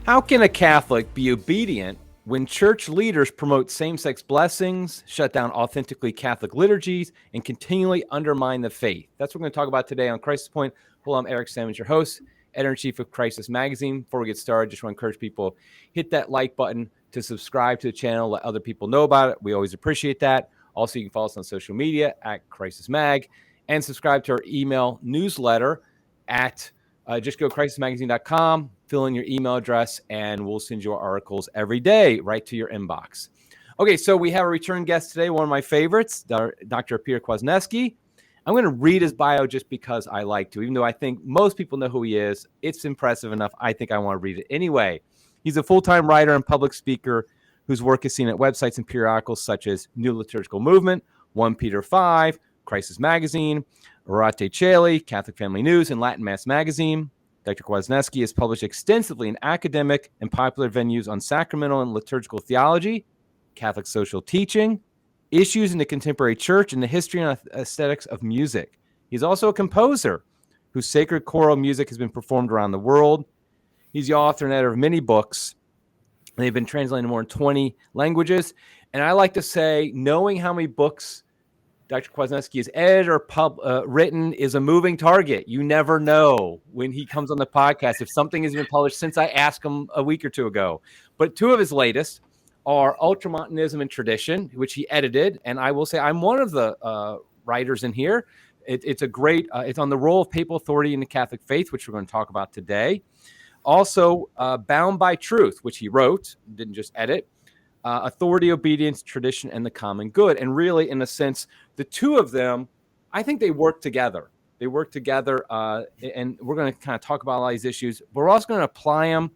How can a Catholic be obedient when church leaders promote same-sex blessings, shut down authentically Catholic liturgies, and continually undermine the faith? That's what we're going to talk about today on Crisis Point. Hello, I'm Eric Sammons, your host, editor-in-chief of Crisis Magazine. Before we get started, just want to encourage people, hit that like button to subscribe to the channel, let other people know about it. We always appreciate that. Also, you can follow us on social media at Crisis Mag and subscribe to our email newsletter at just go crisismagazine.com, fill in your email address, and we'll send you our articles every day right to your inbox. Okay, so we have a return guest today, one of my favorites, Dr. Peter Kwasniewski. I'm going to read his bio just because I like to, even though I think most people know who he is. It's impressive enough. I think I want to read it anyway. He's a full-time writer and public speaker whose work is seen at websites and periodicals such as New Liturgical Movement, 1 Peter 5, Crisis Magazine, Orate Caeli, Catholic Family News, and Latin Mass Magazine. Dr. Kwasniewski has published extensively in academic and popular venues on sacramental and liturgical theology, Catholic social teaching, issues in the contemporary church, and the history and aesthetics of music. He's also a composer whose sacred choral music has been performed around the world. He's the author and editor of many books. They've been translated into more than 20 languages. And I like to say, knowing how many books Dr. Kwasniewski has edited or written is a moving target. You never know when he comes on the podcast if something has been published since I asked him a week or two ago. But two of his latest are Ultramontanism and Tradition, which he edited. And I will say I'm one of the writers in here. It's a great, it's on the role of papal authority in the Catholic faith, which we're going to talk about today. Also, Bound by Truth, which he wrote, didn't just edit. Authority, obedience, tradition, and the common good. And really, in a sense, the two of them, I think they work together. They work together, and we're going to kind of talk about a lot of these issues. But we're also going to apply them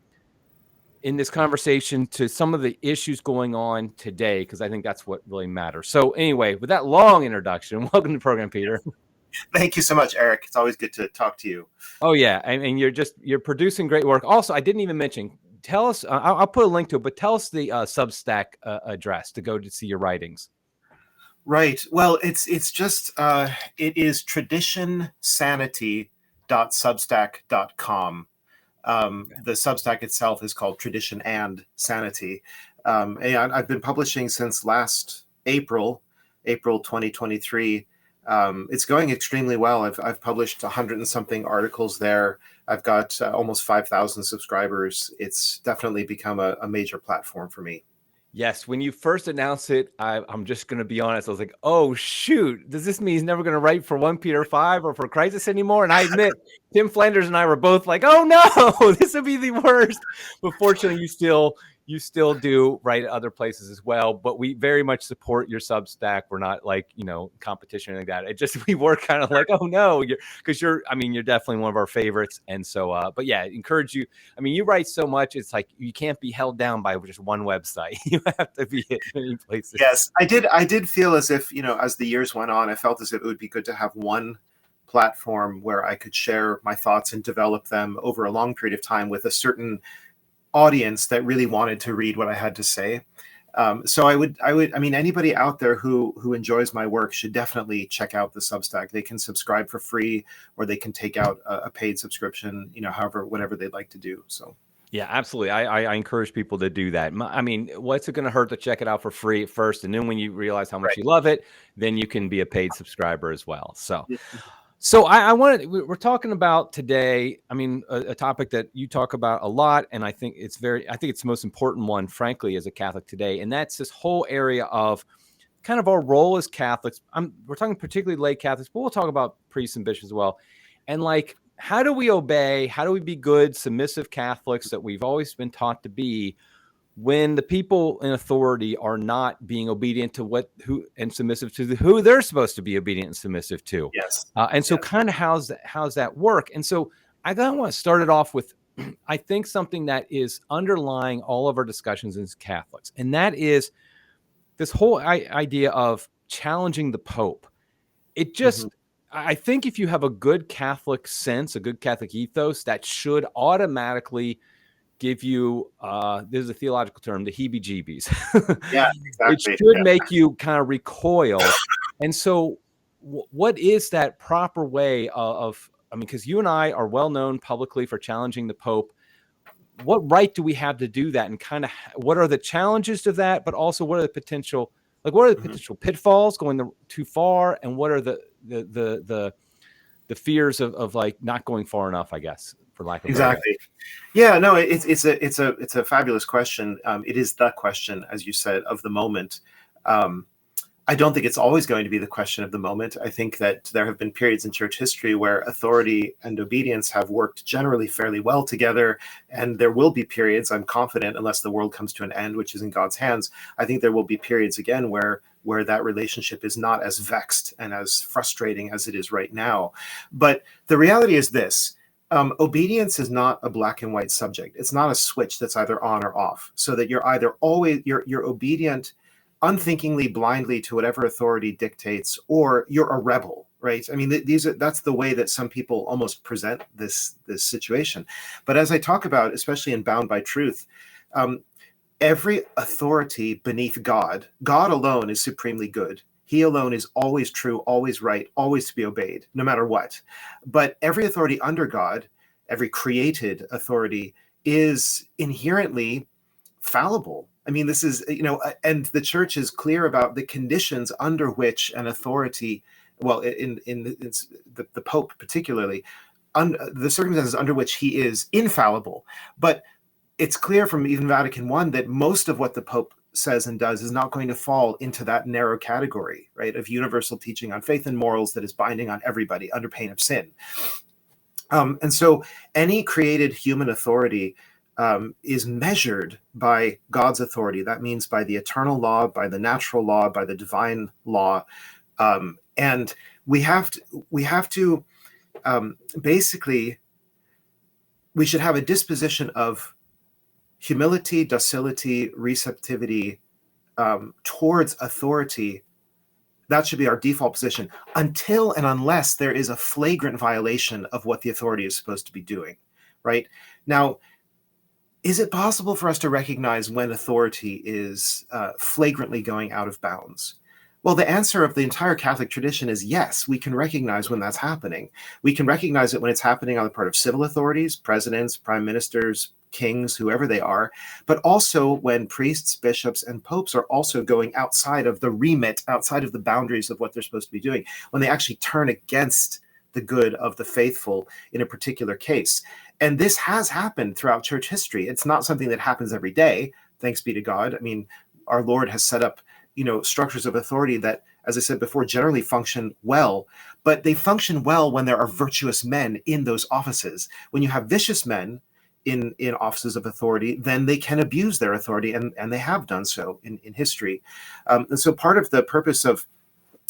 in this conversation to some of the issues going on today, because I think that's what really matters. So anyway, with that long introduction, welcome to the program, Peter. Thank you so much, Eric. It's always good to talk to you. Oh, yeah. And you're producing great work. Also, I didn't even mention, tell us, I'll put a link to it, but tell us the Substack address to go to see your writings. Right. Well, it's just, it is traditionsanity.substack.com. The Substack itself is called Tradition and Sanity. And I've been publishing since last April 2023. It's going extremely well. I've published 100 and something articles there. I've got almost 5,000 subscribers. It's definitely become a major platform for me. Yes. When you first announced it, I'm just going to be honest. I was like, oh, shoot. Does this mean he's never going to write for 1 Peter 5 or for Crisis anymore? And I admit, Tim Flanders and I were both like, oh, no, this would be the worst. But fortunately, you still do write at other places as well, but we very much support your Substack. We're not like, competition or anything like that. It just, we were kind of like, oh no, because you're definitely one of our favorites. And so, but yeah, encourage you. I mean, you write so much. It's like, you can't be held down by just one website. You have to be at many places. Yes, I did feel as if, as the years went on, I felt as if it would be good to have one platform where I could share my thoughts and develop them over a long period of time with a certain audience that really wanted to read what I had to say. So I mean, anybody out there who enjoys my work should definitely check out the Substack. They can subscribe for free, or they can take out a paid subscription, whatever they'd like to do. So. Yeah, absolutely. I encourage people to do that. I mean, what's it going to hurt to check it out for free at first? And then when you realize how much you love it, then you can be a paid subscriber as well. So we're talking about today, a topic that you talk about a lot, and I think it's the most important one, frankly, as a Catholic today. And that's this whole area of kind of our role as Catholics. We're talking particularly lay Catholics, but we'll talk about priests and bishops as well. And like, how do we obey? How do we be good, submissive Catholics that we've always been taught to be, when the people in authority are not being obedient to and submissive to who they're supposed to be obedient and submissive to? Yes. And so kind of how's that work? And so I kind of want to start it off with, I think, something that is underlying all of our discussions as Catholics. And that is this whole idea of challenging the Pope. It just, I think if you have a good Catholic sense, a good Catholic ethos, that should automatically give you, there's a theological term, the heebie-jeebies. Yeah, exactly. It should make you kind of recoil. And so what is that proper way of because you and I are well known publicly for challenging the Pope. what right do we have to do that, and kind of what are the challenges to that, but also what are the potential pitfalls going too far, and what are the fears of like not going far enough, I guess, for lack of a better way. Exactly. Yeah, no, it's a fabulous question. It is the question, as you said, of the moment. I don't think it's always going to be the question of the moment. I think that there have been periods in church history where authority and obedience have worked generally fairly well together, and there will be periods, I'm confident, unless the world comes to an end, which is in God's hands. I think there will be periods again where that relationship is not as vexed and as frustrating as it is right now. But the reality is this. Obedience is not a black and white subject. It's not a switch that's either on or off, so that you're either always you're obedient unthinkingly, blindly to whatever authority dictates, or you're a rebel, right? I mean, that's the way that some people almost present this situation. But as I talk about, especially in Bound by Truth, every authority beneath God alone is supremely good. He alone is always true, always right, always to be obeyed, no matter what. But every authority under God, every created authority, is inherently fallible. I mean, this is, and the church is clear about the conditions under which an authority, well, in the Pope particularly, the circumstances under which he is infallible. But it's clear from even Vatican I that most of what the Pope says and does is not going to fall into that narrow category, right, of universal teaching on faith and morals that is binding on everybody under pain of sin. And so any created human authority is measured by God's authority. That means by the eternal law, by the natural law, by the divine law. And we have to basically, we should have a disposition of humility, docility, receptivity towards authority. That should be our default position until and unless there is a flagrant violation of what the authority is supposed to be doing, right? Now, is it possible for us to recognize when authority is flagrantly going out of bounds? Well, the answer of the entire Catholic tradition is yes, we can recognize when that's happening. We can recognize it when it's happening on the part of civil authorities, presidents, prime ministers, kings, whoever they are, but also when priests, bishops, and popes are also going outside of the remit, outside of the boundaries of what they're supposed to be doing, when they actually turn against the good of the faithful in a particular case. And this has happened throughout church history. It's not something that happens every day, thanks be to God. I mean, our Lord has set up, structures of authority that, as I said before, generally function well, but they function well when there are virtuous men in those offices. When you have vicious men in offices of authority, then they can abuse their authority, and they have done so in history. And so part of the purpose of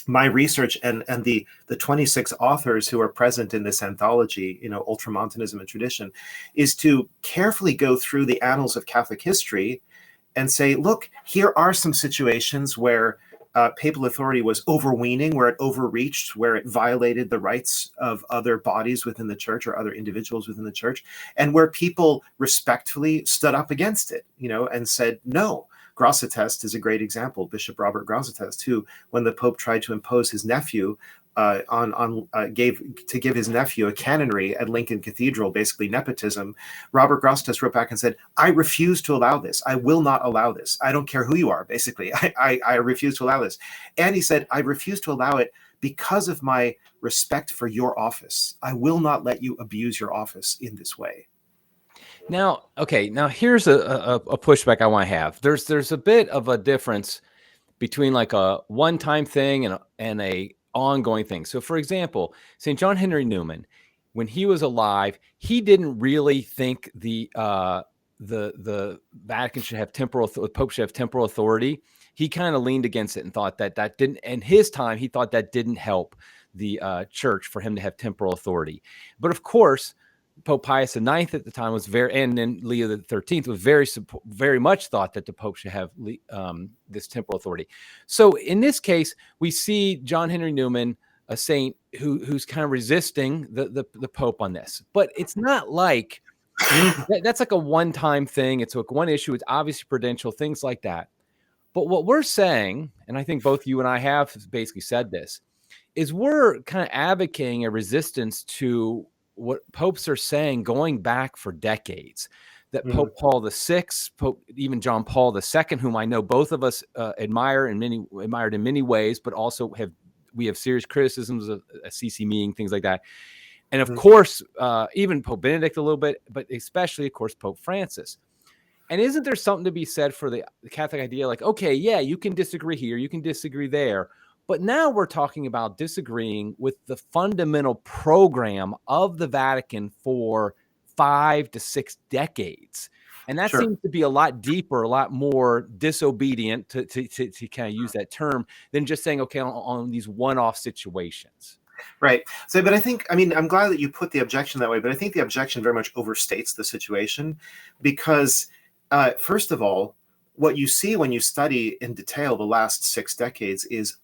my research and the 26 authors who are present in this anthology, Ultramontanism and Tradition, is to carefully go through the annals of Catholic history and say, look, here are some situations where papal authority was overweening, where it overreached, where it violated the rights of other bodies within the church or other individuals within the church, and where people respectfully stood up against it, and said no. Grosseteste is a great example. Bishop Robert Grosseteste, who, when the Pope tried to impose his nephew give his nephew a canonry at Lincoln Cathedral, basically nepotism, Robert Grosseteste wrote back and said, "I refuse to allow this. I will not allow this. I don't care who you are, basically. I refuse to allow this." And he said, "I refuse to allow it because of my respect for your office. I will not let you abuse your office in this way." Now, here's a pushback I want to have. There's a bit of a difference between like a one-time thing and a ongoing thing. So, for example, St. John Henry Newman, when he was alive, he didn't really think the Vatican should have the Pope should have temporal authority. He kind of leaned against it and thought that didn't. In his time, he thought that didn't help the church for him to have temporal authority. But of course, Pope Pius IX at the time was and then Leo XIII was very much thought that the Pope should have this temporal authority. So in this case, we see John Henry Newman, a saint who's kind of resisting the Pope on this. But it's not like that's like a one-time thing. It's like one issue. It's obviously prudential, things like that. But what we're saying, and I think both you and I have basically said this, is we're kind of advocating a resistance to what popes are saying going back for decades, that Pope Paul VI, even John Paul II, whom I know both of us admired in many ways, but also we have serious criticisms of a CC meeting, things like that. And of course, even Pope Benedict a little bit, but especially, of course, Pope Francis. And isn't there something to be said for the Catholic idea? Like, okay, yeah, you can disagree here, you can disagree there. But now we're talking about disagreeing with the fundamental program of the Vatican for 5 to 6 decades. And that seems to be a lot deeper, a lot more disobedient, to kind of use that term, than just saying, okay, on these one-off situations. Right. So, but I'm glad that you put the objection that way, but I think the objection very much overstates the situation because, first of all, what you see when you study in detail the last 6 decades is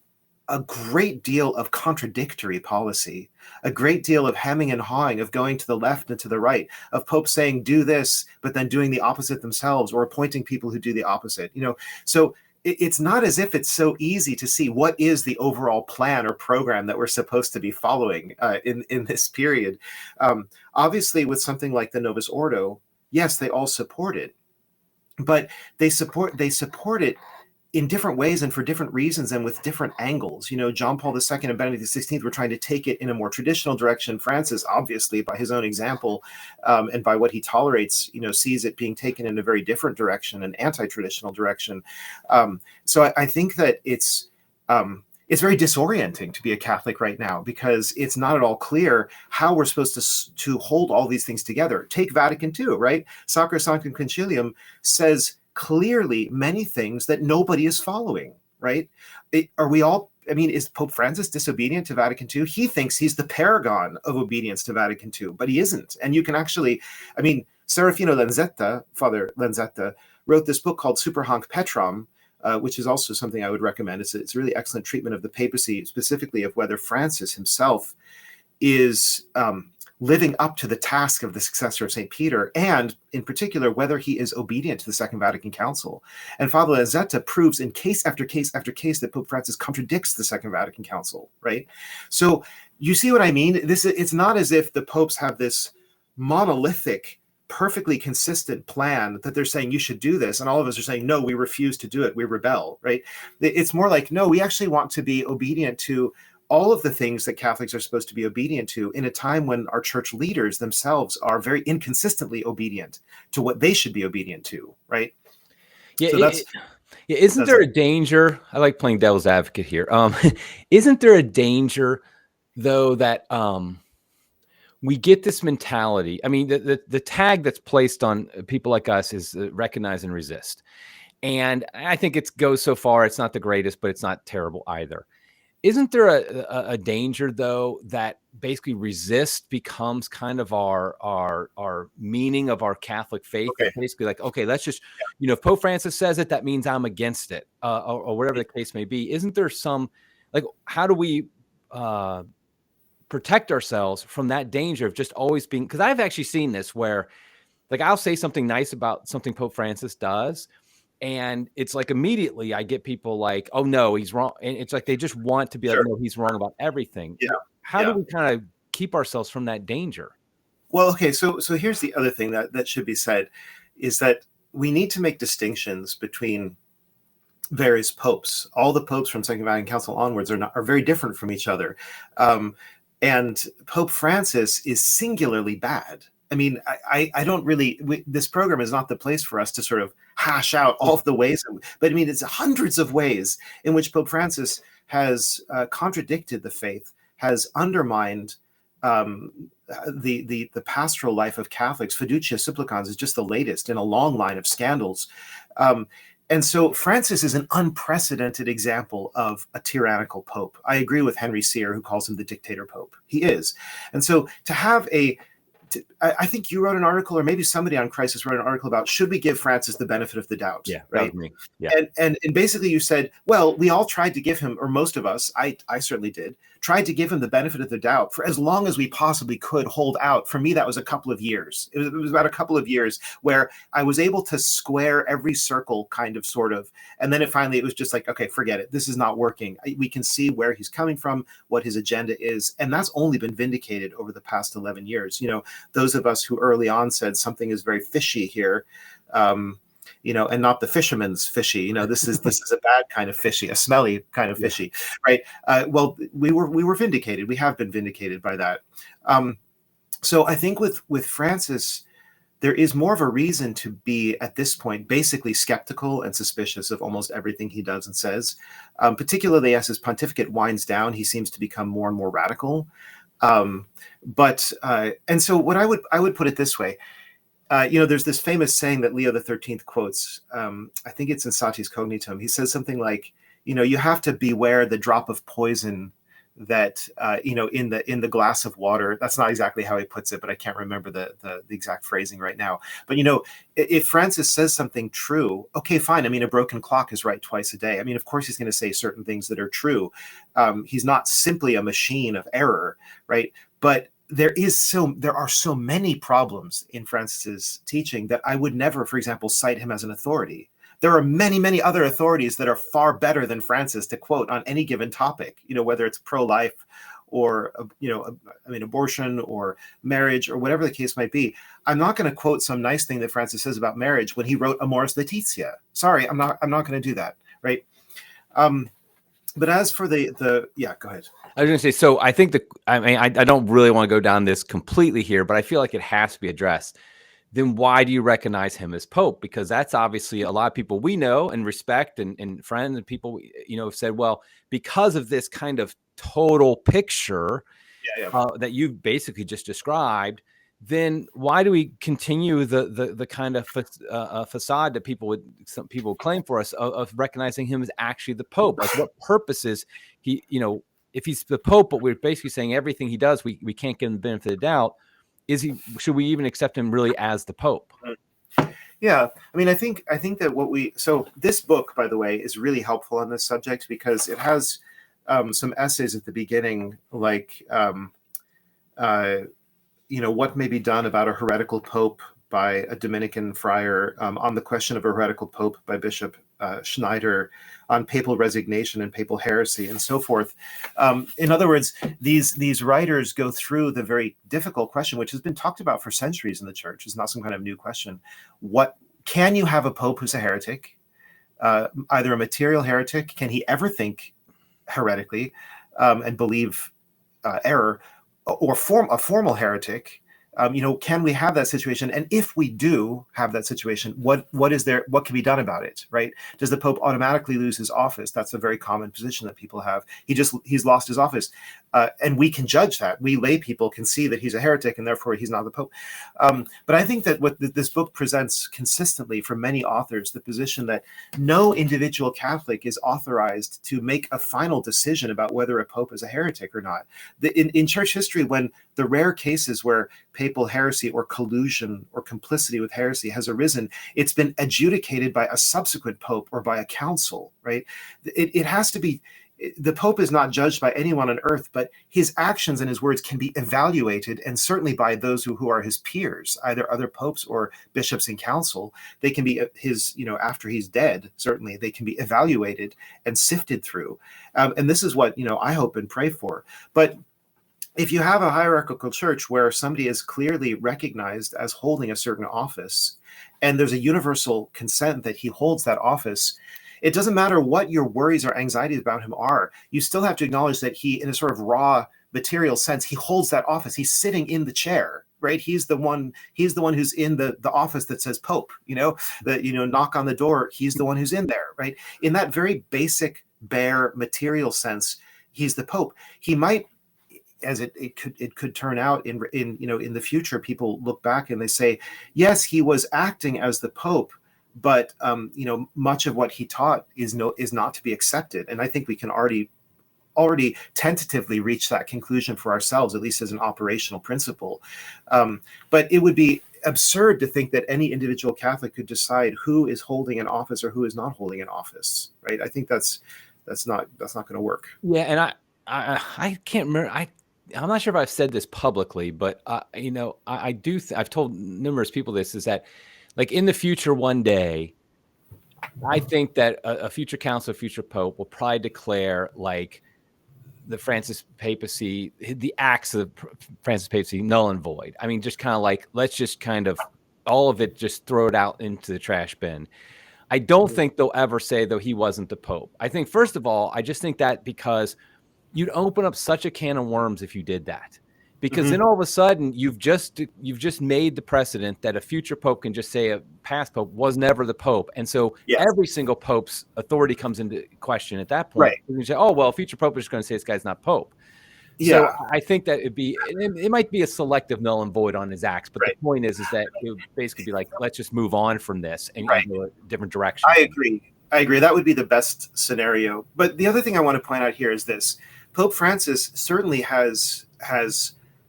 a great deal of contradictory policy, a great deal of hemming and hawing, of going to the left and to the right, of popes saying do this, but then doing the opposite themselves, or appointing people who do the opposite. So it's not as if it's so easy to see what is the overall plan or program that we're supposed to be following in this period. Obviously, with something like the Novus Ordo, yes, they all support it, but they support it in different ways and for different reasons and with different angles. John Paul II and Benedict XVI were trying to take it in a more traditional direction. Francis, obviously, by his own example and by what he tolerates, sees it being taken in a very different direction, an anti-traditional direction. So I think that it's very disorienting to be a Catholic right now because it's not at all clear how we're supposed to hold all these things together. Take Vatican II, right? Sacrosanctum Concilium says clearly many things that nobody is following, right? Is Pope Francis disobedient to Vatican II? He thinks he's the paragon of obedience to Vatican II, but he isn't. And you can actually, Serafino Lanzetta, Father Lanzetta, wrote this book called Super Hanc Petram, which is also something I would recommend. It's a really excellent treatment of the papacy, specifically of whether Francis himself is living up to the task of the successor of St. Peter, and in particular, whether he is obedient to the Second Vatican Council. And Father Lanzetta proves in case after case after case that Pope Francis contradicts the Second Vatican Council, right? So you see what I mean? It's not as if the popes have this monolithic, perfectly consistent plan that they're saying you should do this, and all of us are saying, no, we refuse to do it, we rebel, right? It's more like, no, we actually want to be obedient to all of the things that Catholics are supposed to be obedient to in a time when our church leaders themselves are very inconsistently obedient to what they should be obedient to, right? Yeah, so isn't there a danger? I like playing devil's advocate here. Isn't there a danger, though, that we get this mentality? I mean, the tag that's placed on people like us is recognize and resist. And I think it goes so far, it's not the greatest, but it's not terrible either. Isn't there a danger, though, that basically resist becomes kind of our meaning of our Catholic faith? Okay. Basically, like, okay, let's just, if Pope Francis says it, that means I'm against it, or whatever the case may be. Isn't there some, like, how do we protect ourselves from that danger of just always being? Because I've actually seen this where, like, I'll say something nice about something Pope Francis does, and it's like immediately I get people like, oh, no, he's wrong. And it's like they just want to be like, no, he's wrong about everything. Yeah. How do we kind of keep ourselves from that danger? Well, okay, so here's the other thing that should be said is that we need to make distinctions between various popes. All the popes from Second Vatican Council onwards are very different from each other. And Pope Francis is singularly bad. I mean, I don't really, this program is not the place for us to sort of hash out all of the ways, but I mean, it's hundreds of ways in which Pope Francis has contradicted the faith, has undermined the pastoral life of Catholics. Fiducia Supplicans is just the latest in a long line of scandals. And so Francis is an unprecedented example of a tyrannical pope. I agree with Henry Cyr, who calls him the dictator pope. He is. And so to have I think you wrote an article, or maybe somebody on Crisis wrote an article about, should we give Francis the benefit of the doubt? Yeah, right. Me. Yeah. And basically you said, well, we all tried to give him, or most of us, I certainly did, tried to give him the benefit of the doubt for as long as we possibly could hold out. For me, that was a couple of years. It was about a couple of years where I was able to square every circle, kind of, sort of. And then it was just like, okay, forget it. This is not working. We can see where he's coming from, what his agenda is. And that's only been vindicated over the past 11 years. those of us who early on said something is very fishy here, and not the fisherman's fishy. This is a bad kind of fishy, a smelly kind of fishy, right? Well, we were vindicated. We have been vindicated by that. So I think with Francis, there is more of a reason to be, at this point, basically skeptical and suspicious of almost everything he does and says. Particularly as his pontificate winds down, he seems to become more and more radical. And so what I would put it this way. There's this famous saying that Leo XIII quotes. I think it's in Satis Cognitum. He says something like, you have to beware the drop of poison that in the glass of water. That's not exactly how he puts it, but I can't remember the exact phrasing right now. But if Francis says something true, okay, fine. I mean, a broken clock is right twice a day. I mean, of course he's going to say certain things that are true. He's not simply a machine of error, right? But there are so many problems in Francis's teaching that I would never, for example, cite him as an authority. There are many, many other authorities that are far better than Francis to quote on any given topic, whether it's pro-life or, abortion or marriage or whatever the case might be. I'm not going to quote some nice thing that Francis says about marriage when he wrote Amoris Laetitia. Sorry, I'm not going to do that, right? But as for yeah, go ahead. I was going to say, so I think I don't really want to go down this completely here, but I feel like it has to be addressed. Then why do you recognize him as Pope? Because that's obviously a lot of people we know and respect and friends and people, have said, well, because of this kind of total picture that you basically just described, then why do we continue the kind of facade that some people claim for us of recognizing him as actually the Pope? Like, what purposes he, if he's the Pope, but we're basically saying everything he does, we can't give him the benefit of the doubt. Should we even accept him really as the Pope? Yeah, I mean, I think that so this book, by the way, is really helpful on this subject because it has some essays at the beginning, like what may be done about a heretical pope by a Dominican friar, on the question of a heretical pope by Bishop Schneider, on papal resignation and papal heresy, and so forth. In other words, these writers go through the very difficult question, which has been talked about for centuries in the church. It's not some kind of new question. What can you have a pope who's a heretic, either a material heretic? Can he ever think heretically and believe error, or a formal heretic? Can we have that situation? And if we do have that situation, what can be done about it, right? Does the Pope automatically lose his office? That's a very common position that people have. He's lost his office. And we can judge that. We lay people can see that he's a heretic and therefore he's not the Pope. But I think that what this book presents consistently from many authors, the position that no individual Catholic is authorized to make a final decision about whether a Pope is a heretic or not. In church history, when the rare cases where papal heresy or collusion or complicity with heresy has arisen, it's been adjudicated by a subsequent pope or by a council, right? It has to be, the Pope is not judged by anyone on earth, but his actions and his words can be evaluated, and certainly by those who are his peers, either other popes or bishops in council. They can be after he's dead, certainly they can be evaluated and sifted through. And this is what, I hope and pray for. But if you have a hierarchical church where somebody is clearly recognized as holding a certain office, and there's a universal consent that he holds that office, it doesn't matter what your worries or anxieties about him are. You still have to acknowledge that he, in a sort of raw material sense, he holds that office. He's sitting in the chair, right? He's the one who's in the office that says Pope, knock on the door. He's the one who's in there, right? In that very basic, bare material sense, he's the Pope. He might, as it could turn out in the future, people look back and they say, yes, he was acting as the Pope, but much of what he taught is not to be accepted. And I think we can already tentatively reach that conclusion for ourselves, at least as an operational principle. But it would be absurd to think that any individual Catholic could decide who is holding an office or who is not holding an office, right? I think that's not going to work. Yeah, and I can't remember. I'm not sure if I've said this publicly, but I do. I've told numerous people this, is that, like, in the future, one day, I think that a future council, a future pope will probably declare, like, the Francis papacy, the acts of Francis papacy, null and void. I mean, just kind of like, let's just kind of all of it, just throw it out into the trash bin. I don't think they'll ever say, though, he wasn't the Pope. I think, first of all, I just think that because you'd open up such a can of worms if you did that. Because then all of a sudden you've just made the precedent that a future pope can just say a past pope was never the pope, and so every single pope's authority comes into question at that point. Right. You say, oh well, a future pope is just going to say this guy's not pope. So I think that it might be a selective null and void on his acts, but the point is that it would basically be like, let's just move on from this and go a different direction. I agree. That would be the best scenario. But the other thing I want to point out here is this: Pope Francis certainly has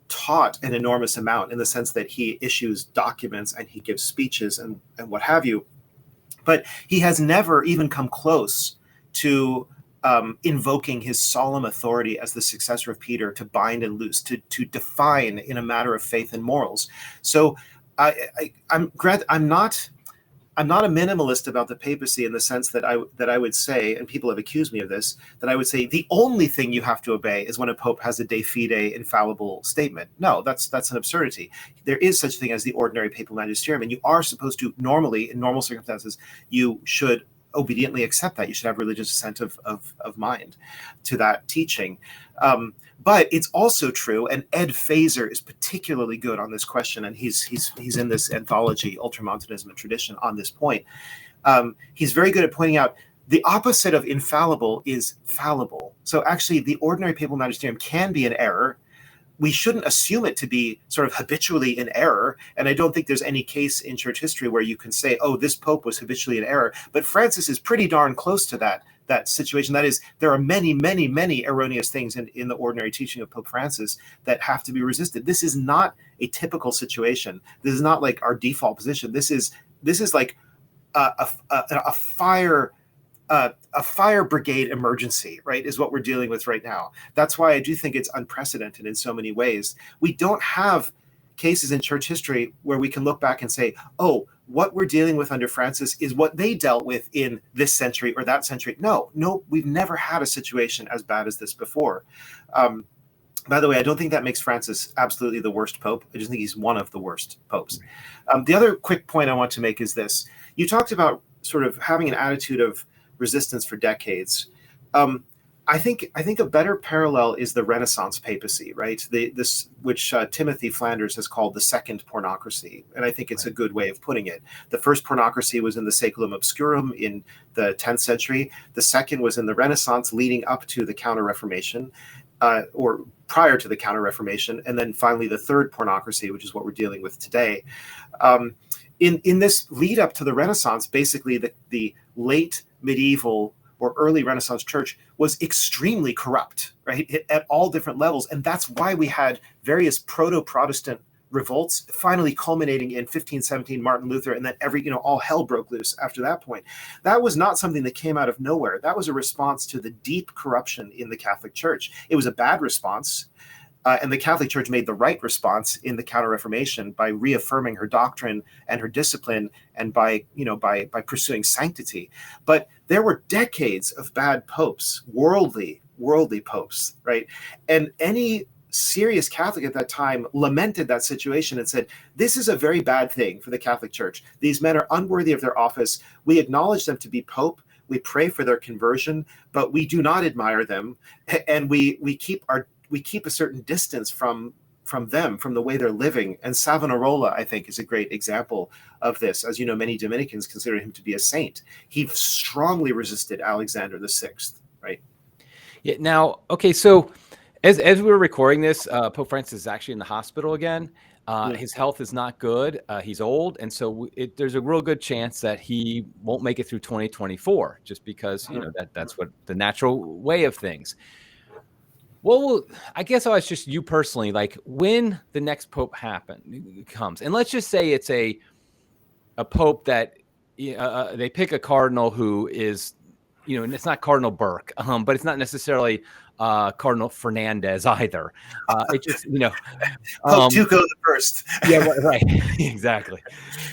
taught an enormous amount in the sense that he issues documents and he gives speeches and what have you. But he has never even come close to invoking his solemn authority as the successor of Peter to bind and loose, to define in a matter of faith and morals. So I'm not a minimalist about the papacy in the sense that I would say, and people have accused me of this, that I would say the only thing you have to obey is when a pope has a de fide infallible statement. No, that's an absurdity. There is such a thing as the ordinary papal magisterium, and you are supposed to normally, in normal circumstances, you should obediently accept that. You should have religious assent of mind to that teaching. But it's also true, and Ed Fazer is particularly good on this question, and he's in this anthology, Ultramontanism and Tradition, on this point. He's very good at pointing out the opposite of infallible is fallible. So actually, the ordinary papal magisterium can be an error. We shouldn't assume it to be sort of habitually in error, and I don't think there's any case in church history where you can say, oh, this pope was habitually in error. But Francis is pretty darn close to that situation. That is, there are many, many, many erroneous things in the ordinary teaching of Pope Francis that have to be resisted. This is not a typical situation. This is not like our default position. This is like a fire brigade emergency, right, is what we're dealing with right now. That's why I do think it's unprecedented in so many ways. We don't have cases in church history where we can look back and say, oh, what we're dealing with under Francis is what they dealt with in this century or that century. No, we've never had a situation as bad as this before. By the way, I don't think that makes Francis absolutely the worst pope. I just think he's one of the worst popes. The other quick point I want to make is this. You talked about sort of having an attitude of resistance for decades. I think a better parallel is the Renaissance papacy, right? This which Timothy Flanders has called the second pornocracy, and I think it's a good way of putting it. The first pornocracy was in the Saeculum Obscurum in the 10th century. The second was in the Renaissance, leading up to the Counter-Reformation, or prior to the Counter-Reformation, and then finally the third pornocracy, which is what we're dealing with today. In this lead up to the Renaissance, basically the late medieval or early Renaissance church was extremely corrupt, right, at all different levels. And that's why we had various proto-Protestant revolts, finally culminating in 1517, Martin Luther, and then all hell broke loose after that point. That was not something that came out of nowhere. That was a response to the deep corruption in the Catholic Church. It was a bad response. And the Catholic Church made the right response in the Counter-Reformation by reaffirming her doctrine and her discipline, and by pursuing sanctity. But there were decades of bad popes, worldly popes, right? And any serious Catholic at that time lamented that situation and said, this is a very bad thing for the Catholic Church. These men are unworthy of their office. We acknowledge them to be pope. We pray for their conversion, but we do not admire them, and we keep a certain distance from them, from the way they're living. And Savonarola, I think, is a great example of this. As you know, many Dominicans consider him to be a saint. He strongly resisted Alexander VI, right? Yeah. Now, okay, so as we were recording this, Pope Francis is actually in the hospital again. His health is not good. He's old, and so there's a real good chance that he won't make it through 2024, just because that's what the natural way of things. Well, I guess I was just you personally, like when the next pope comes, and let's just say it's a pope that they pick a cardinal who is, and it's not Cardinal Burke, but it's not necessarily Cardinal Fernandez either. It just, Pope Tuco the first. Yeah, right. Exactly.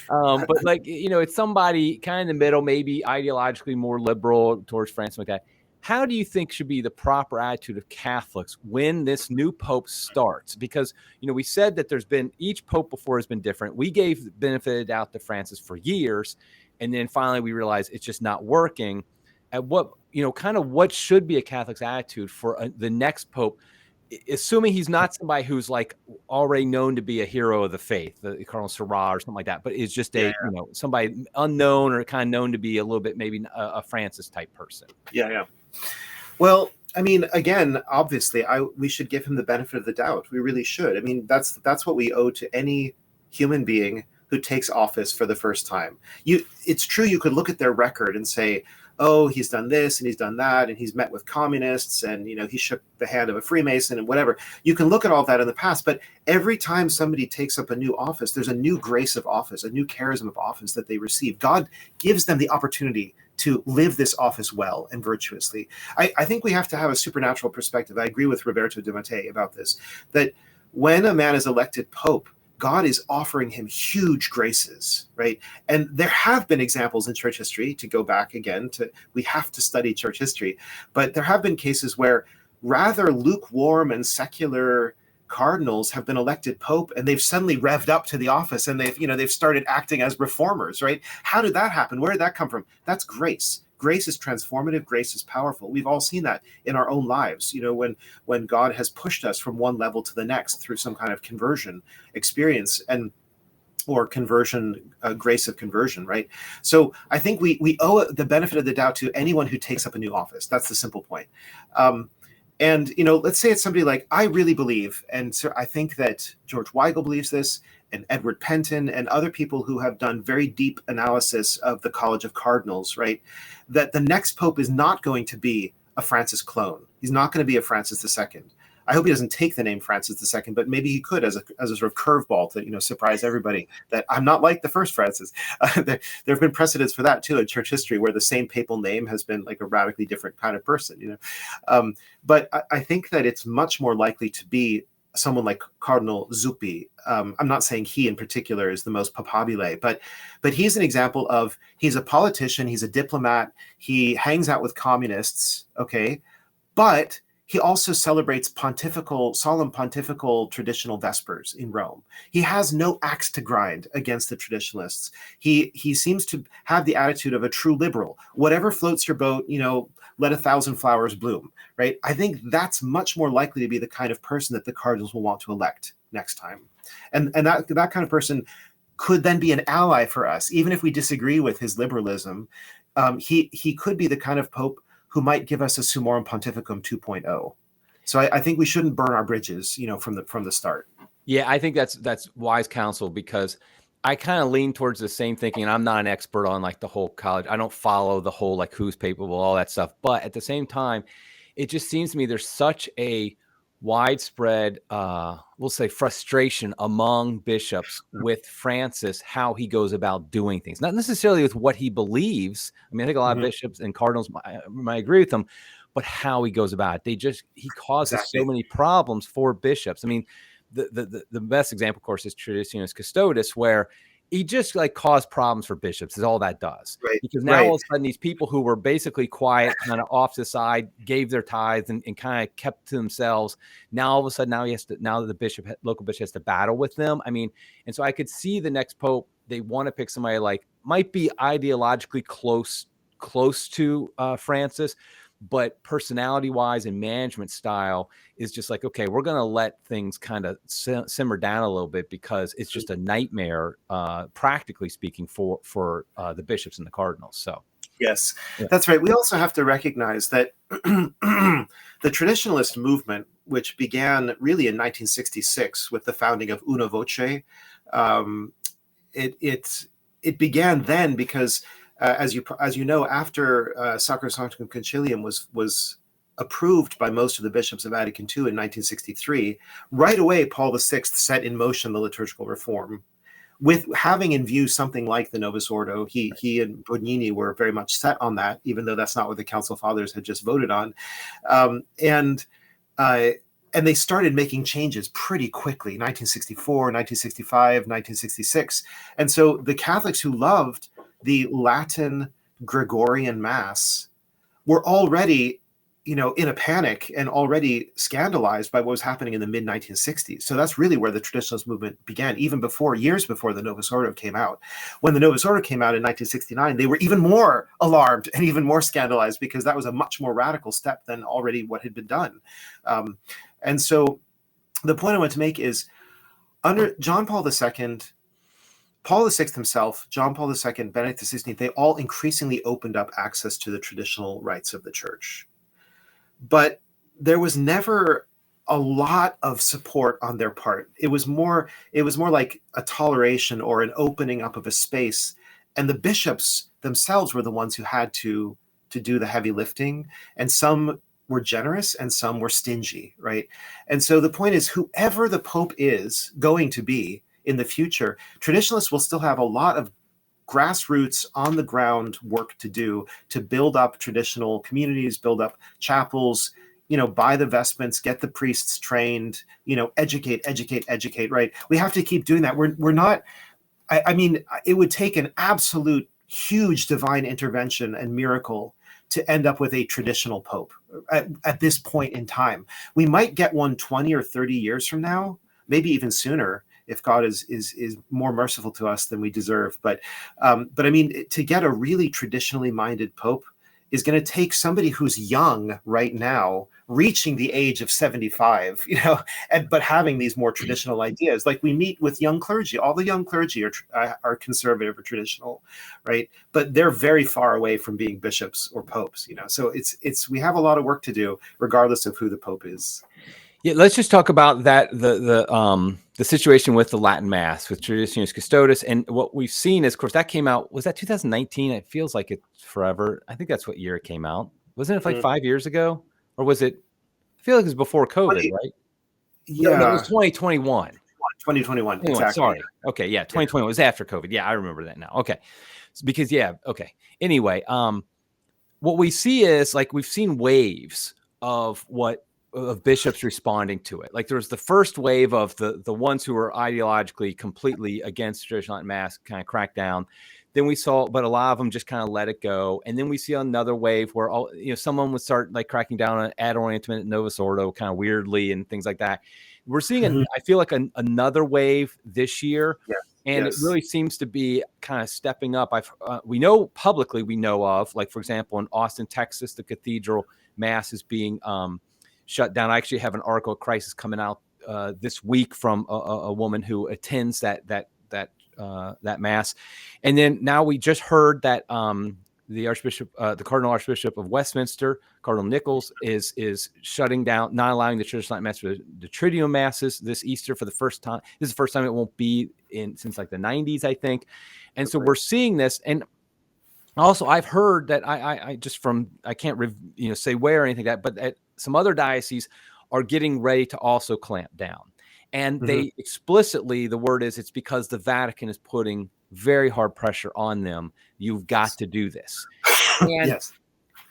But it's somebody kind of in the middle, maybe ideologically more liberal towards France, like that. how do you think should be the proper attitude of Catholics when this new pope starts? Because, we said that there's been, each pope before has been different. We gave the benefit of the doubt to Francis for years, and then finally we realized it's just not working. At what, kind of what should be a Catholic's attitude for the next pope, assuming he's not somebody who's like already known to be a hero of the faith, the Cardinal Seurat or something like that, but is just somebody unknown or kind of known to be a little bit maybe a Francis type person. Yeah. Well, I mean, again, obviously, we should give him the benefit of the doubt. We really should. I mean, that's what we owe to any human being who takes office for the first time. It's true, you could look at their record and say, oh, he's done this and he's done that, and he's met with communists, and he shook the hand of a Freemason and whatever. You can look at all that in the past, but every time somebody takes up a new office, there's a new grace of office, a new charism of office that they receive. God gives them the opportunity to live this office well and virtuously. I think we have to have a supernatural perspective. I agree with Roberto de Mattei about this, that when a man is elected pope, God is offering him huge graces, right? And there have been examples in church history, to go back again we have to study church history, but there have been cases where rather lukewarm and secular cardinals have been elected pope, and they've suddenly revved up to the office, and they've started acting as reformers, right? How did that happen? Where did that come from? That's grace. Grace is transformative. Grace is powerful. We've all seen that in our own lives, when God has pushed us from one level to the next through some kind of conversion experience or conversion, grace of conversion, right? So I think we owe the benefit of the doubt to anyone who takes up a new office. That's the simple point. And, let's say it's somebody like, I really believe, and so I think that George Weigel believes this, and Edward Penton and other people who have done very deep analysis of the College of Cardinals, right? That the next pope is not going to be a Francis clone. He's not going to be a Francis II. I hope he doesn't take the name Francis II, but maybe he could as a sort of curveball to surprise everybody that I'm not like the first Francis. There have been precedents for that too in church history, where the same papal name has been like a radically different kind of person. But I think that it's much more likely to be someone like Cardinal Zuppi. I'm not saying he in particular is the most papabile, but he's an example of, he's a politician, he's a diplomat, he hangs out with communists, okay, but he also celebrates solemn pontifical traditional vespers in Rome. He has no axe to grind against the traditionalists. He seems to have the attitude of a true liberal. Whatever floats your boat, let 1,000 flowers bloom, right? I think that's much more likely to be the kind of person that the cardinals will want to elect next time. And that kind of person could then be an ally for us, even if we disagree with his liberalism. He could be the kind of pope who might give us a Summorum Pontificum 2.0. So I think we shouldn't burn our bridges, from the start. Yeah, I think that's wise counsel, because I kind of lean towards the same thinking. And I'm not an expert on like the whole college. I don't follow the whole like who's papal, all that stuff. But at the same time, it just seems to me there's such a widespread, we'll say, frustration among bishops with Francis, how he goes about doing things, not necessarily with what he believes. I mean, I think a lot of bishops and cardinals might agree with him, but how he goes about it. He causes so many problems for bishops. I mean, the best example, of course, is Traditionalist Custodes, where he just like caused problems for bishops, is all that does. Right. Because now all of a sudden these people who were basically quiet, kind of off to the side, gave their tithes and kind of kept to themselves. Now all of a sudden, now the local bishop has to battle with them. I mean, and so I could see the next pope, they want to pick somebody like might be ideologically close to Francis, but personality wise and management style is just like, okay, we're going to let things kind of simmer down a little bit, because it's just a nightmare, practically speaking, for the bishops and the cardinals. So yes, That's right. We also have to recognize that the traditionalist movement, which began really in 1966 with the founding of Una Voce, it began then because as you know, after Sacrosanctum Concilium was approved by most of the bishops of Vatican II in 1963, right away Paul VI set in motion the liturgical reform, with having in view something like the Novus Ordo. He and Bognini were very much set on that, even though that's not what the Council Fathers had just voted on, and they started making changes pretty quickly, 1964, 1965, 1966. And so the Catholics who loved the Latin Gregorian Mass were already in a panic and already scandalized by what was happening in the mid 1960s. So that's really where the traditionalist movement began, even years before the Novus Ordo came out. When the Novus Ordo came out in 1969, they were even more alarmed and even more scandalized, because that was a much more radical step than already what had been done. And so the point I want to make is, under John Paul II, Paul VI himself, John Paul II, Benedict XVI, they all increasingly opened up access to the traditional rites of the church. But there was never a lot of support on their part. It was more like a toleration or an opening up of a space. And the bishops themselves were the ones who had to do the heavy lifting. And some were generous and some were stingy, right? And so the point is, whoever the Pope is going to be in the future, traditionalists will still have a lot of grassroots, on the ground work to do to build up traditional communities, build up chapels, buy the vestments, get the priests trained, educate, right? We have to keep doing that. We're not, I mean, it would take an absolute huge divine intervention and miracle to end up with a traditional pope at this point in time. We might get one 20 or 30 years from now, maybe even sooner, if God is more merciful to us than we deserve. But I mean, to get a really traditionally minded pope is going to take somebody who's young right now, reaching the age of 75, but having these more traditional ideas. Like, we meet with young clergy. All the young clergy are conservative or traditional, right? But they're very far away from being bishops or popes, So we have a lot of work to do, regardless of who the pope is. Yeah, let's just talk about that, the situation with the Latin Mass, with Traditionis Custodes. And what we've seen is, of course, that came out, was that 2019? It feels like it's forever. I think that's what year it came out. Wasn't it like 5 years ago? Or was it, I feel like it was before COVID, right? Yeah. No, it was 2021. 2021, exactly. Sorry. Okay, yeah, 2021 was after COVID. Yeah, I remember that now. Okay. Because, okay. Anyway, what we see is, like, we've seen waves of bishops responding to it. Like, there was the first wave of the ones who were ideologically completely against traditional Latin Mass, kind of cracked down. Then we saw, but a lot of them just kind of let it go. And then we see another wave where someone would start like cracking down on ad orientum and Novus Ordo kind of weirdly and things like that. We're seeing, I feel like another wave this year. Yeah. And it really seems to be kind of stepping up. We know publicly, of, like, for example, in Austin, Texas, the Cathedral Mass is being shut down. I actually have an article at Crisis coming out this week from a woman who attends that Mass. And then now we just heard that the Cardinal Archbishop of Westminster, Cardinal Nichols, is shutting down, not allowing the traditional Latin Mass for the Triduum Masses this Easter for the first time. This is the first time it won't be since like the 90s, I think. And so we're seeing this. And also, I've heard that I just from, I can't say where or anything like that, but at some other dioceses are getting ready to also clamp down. And they explicitly, the word is, it's because the Vatican is putting very hard pressure on them. You've got to do this. And yes.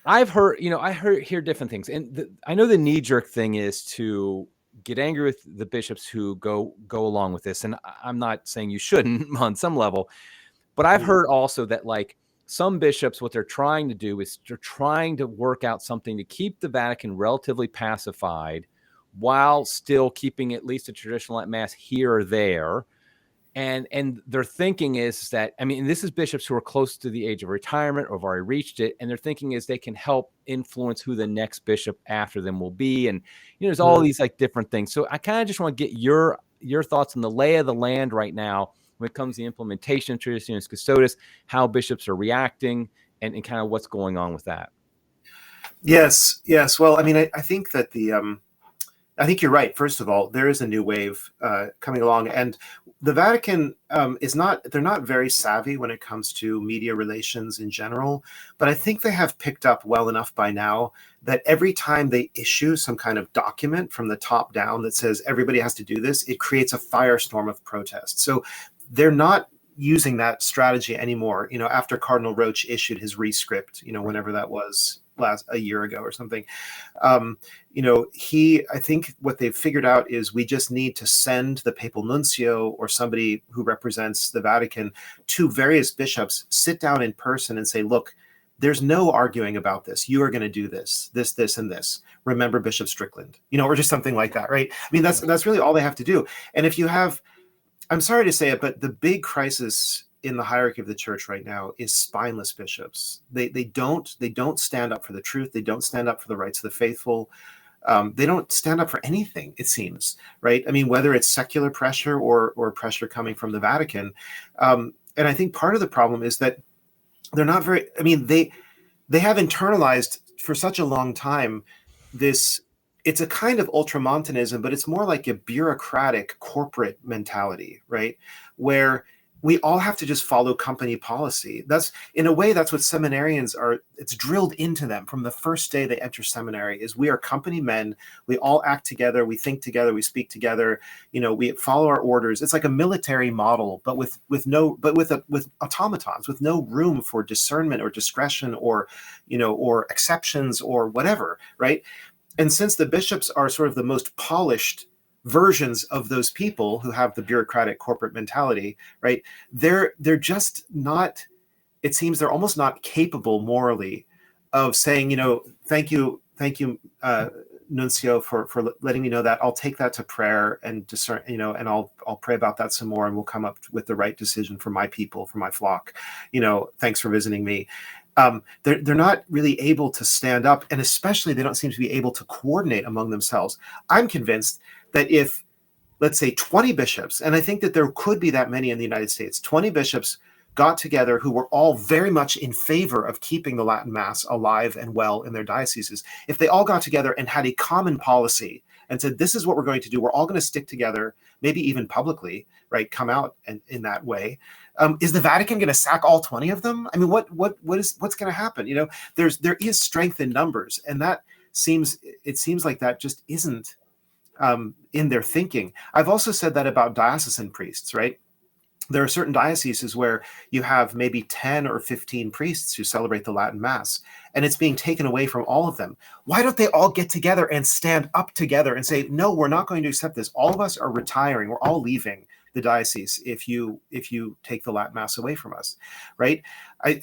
I've heard, hear different things. And I know the knee-jerk thing is to get angry with the bishops who go along with this. And I'm not saying you shouldn't on some level, but I've heard also that, like, some bishops, what they're trying to do is they're trying to work out something to keep the Vatican relatively pacified while still keeping at least a traditional Latin Mass here or there. And their thinking is that, I mean, this is bishops who are close to the age of retirement or have already reached it. And their thinking is they can help influence who the next bishop after them will be. And, there's all these like different things. So I kind of just want to get your thoughts on the lay of the land right now when it comes to the implementation of Traditionis Custodes, how bishops are reacting, and kind of what's going on with that. Yes. Well, I mean, I think that I think you're right. First of all, there is a new wave coming along, and the Vatican they're not very savvy when it comes to media relations in general, but I think they have picked up well enough by now that every time they issue some kind of document from the top down that says everybody has to do this, it creates a firestorm of protest. So they're not using that strategy anymore. After Cardinal Roche issued his rescript, whenever that was, a year ago or something, I think what they've figured out is we just need to send the papal nuncio or somebody who represents the Vatican to various bishops, sit down in person and say, look, there's no arguing about this. You are going to do this, this, and this. Remember Bishop Strickland, or just something like that, right? I mean, that's really all they have to do. And if you have, I'm sorry to say it, but the big crisis in the hierarchy of the church right now is spineless bishops. They don't stand up for the truth. They don't stand up for the rights of the faithful. They don't stand up for anything, it seems, right? I mean, whether it's secular pressure or pressure coming from the Vatican. And I think part of the problem is that they're not very, I mean, they have internalized for such a long time this, it's a kind of ultramontanism, but it's more like a bureaucratic corporate mentality, right? Where we all have to just follow company policy. That's, in a way, that's what seminarians are. It's drilled into them from the first day they enter seminary, is we are company men. We all act together. We think together. We speak together. We follow our orders. It's like a military model, but with automatons, with no room for discernment or discretion or exceptions or whatever, right? And since the bishops are sort of the most polished versions of those people who have the bureaucratic corporate mentality, right? They're just not, it seems they're almost not capable morally of saying, thank you, Nuncio, for letting me know that. I'll take that to prayer and discern, and I'll pray about that some more, and we'll come up with the right decision for my people, for my flock. Thanks for visiting me. They're not really able to stand up, and especially they don't seem to be able to coordinate among themselves. I'm convinced that if, let's say, 20 bishops, and I think that there could be that many in the United States, 20 bishops got together who were all very much in favor of keeping the Latin Mass alive and well in their dioceses, if they all got together and had a common policy and said, this is what we're going to do, we're all going to stick together, maybe even publicly, right, come out and in that way, is the Vatican going to sack all 20 of them? I mean, what's going to happen? There is strength in numbers, and it seems like that just isn't in their thinking. I've also said that about diocesan priests, right? There are certain dioceses where you have maybe 10 or 15 priests who celebrate the Latin Mass, and it's being taken away from all of them. Why don't they all get together and stand up together and say, no, we're not going to accept this. All of us are retiring. We're all leaving the diocese if you take the Latin Mass away from us, right? I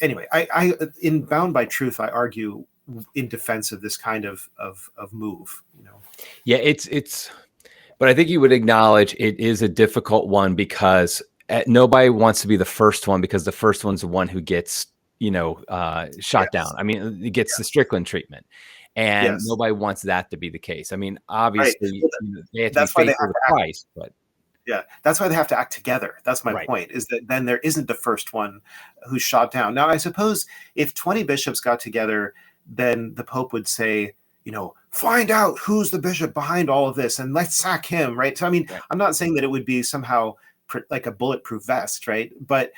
in Bound by Truth, I argue in defense of this kind of move. Yeah, it's, but I think you would acknowledge it is a difficult one because nobody wants to be the first one, because the first one's the one who gets, shot down. I mean, it gets the Strickland treatment, and nobody wants that to be the case. I mean, obviously, they have to be faithful to Christ, but yeah, that's why they have to act together. That's my point, is that then there isn't the first one who's shot down. Now, I suppose if 20 bishops got together, then the Pope would say, find out who's the bishop behind all of this and let's sack him, right? So, I mean, I'm not saying that it would be somehow like a bulletproof vest, right? But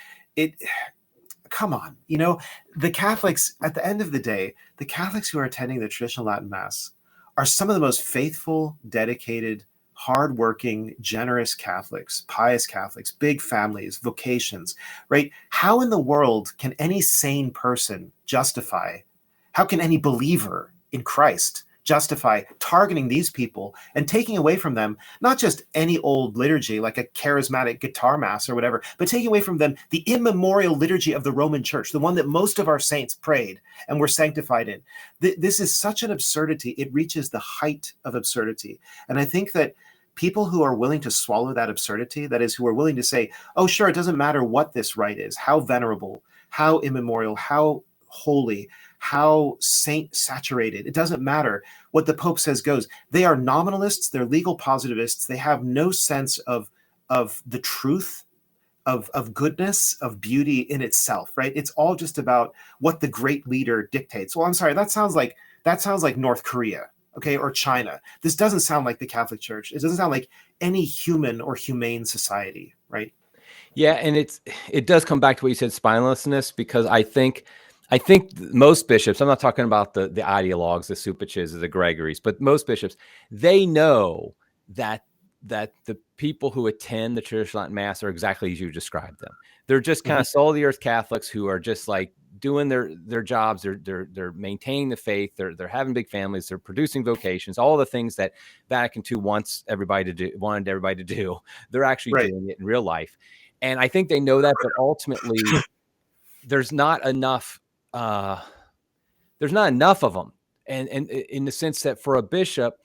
come on, the Catholics, at the end of the day, the Catholics who are attending the traditional Latin Mass are some of the most faithful, dedicated, hardworking, generous Catholics, pious Catholics, big families, vocations, right? How in the world can any sane person how can any believer in Christ justify targeting these people and taking away from them not just any old liturgy like a charismatic guitar mass or whatever, but taking away from them the immemorial liturgy of the Roman Church, the one that most of our saints prayed and were sanctified in? This is such an absurdity. It reaches the height of absurdity. And I think that people who are willing to swallow that absurdity, that is, who are willing to say, oh, sure, it doesn't matter what this rite is, how venerable, how immemorial, how holy, how saint saturated, it doesn't matter. What the Pope says goes. They are nominalists, they're legal positivists, they have no sense of the truth, of goodness, of beauty in itself, right? It's all just about what the great leader dictates. Well, I'm sorry, that sounds like North Korea, okay, or China. This doesn't sound like the Catholic Church. It doesn't sound like any human or humane society, right? Yeah, and it does come back to what you said, spinelessness, because I think most bishops, I'm not talking about the ideologues, the Supiches, the Gregories, but most bishops, they know that the people who attend the traditional Latin Mass are exactly as you described them. They're just kind of soul of the earth Catholics who are just like doing their jobs. They're maintaining the faith. They're having big families. They're producing vocations. All the things that Vatican II wanted everybody to do. They're actually doing it in real life, and I think they know that. But ultimately, there's not enough there's not enough of them. And in the sense that for a bishop,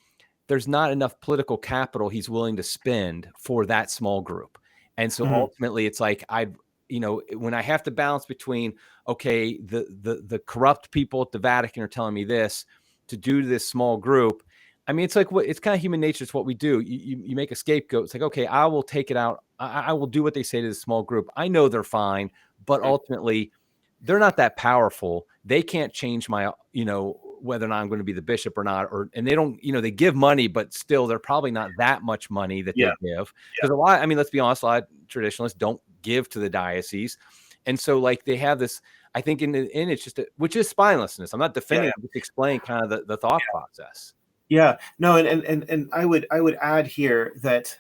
there's not enough political capital he's willing to spend for that small group. And so ultimately it's like, when I have to balance between, okay, the corrupt people at the Vatican are telling me this to do this small group. I mean, it's like it's kind of human nature. It's what we do. You make a scapegoat. It's like, okay, I will take it out. I will do what they say to the small group. I know they're fine, but ultimately they're not that powerful. They can't change my, whether or not I'm going to be the bishop or not, and they don't, they give money, but still they're probably not that much money that they give. Because a lot, let's be honest, a lot of traditionalists don't give to the diocese. And so like they have this, I think in it's just, which is spinelessness. I'm not defending, I'm just explaining kind of the thought process. Yeah, no. And I would add here that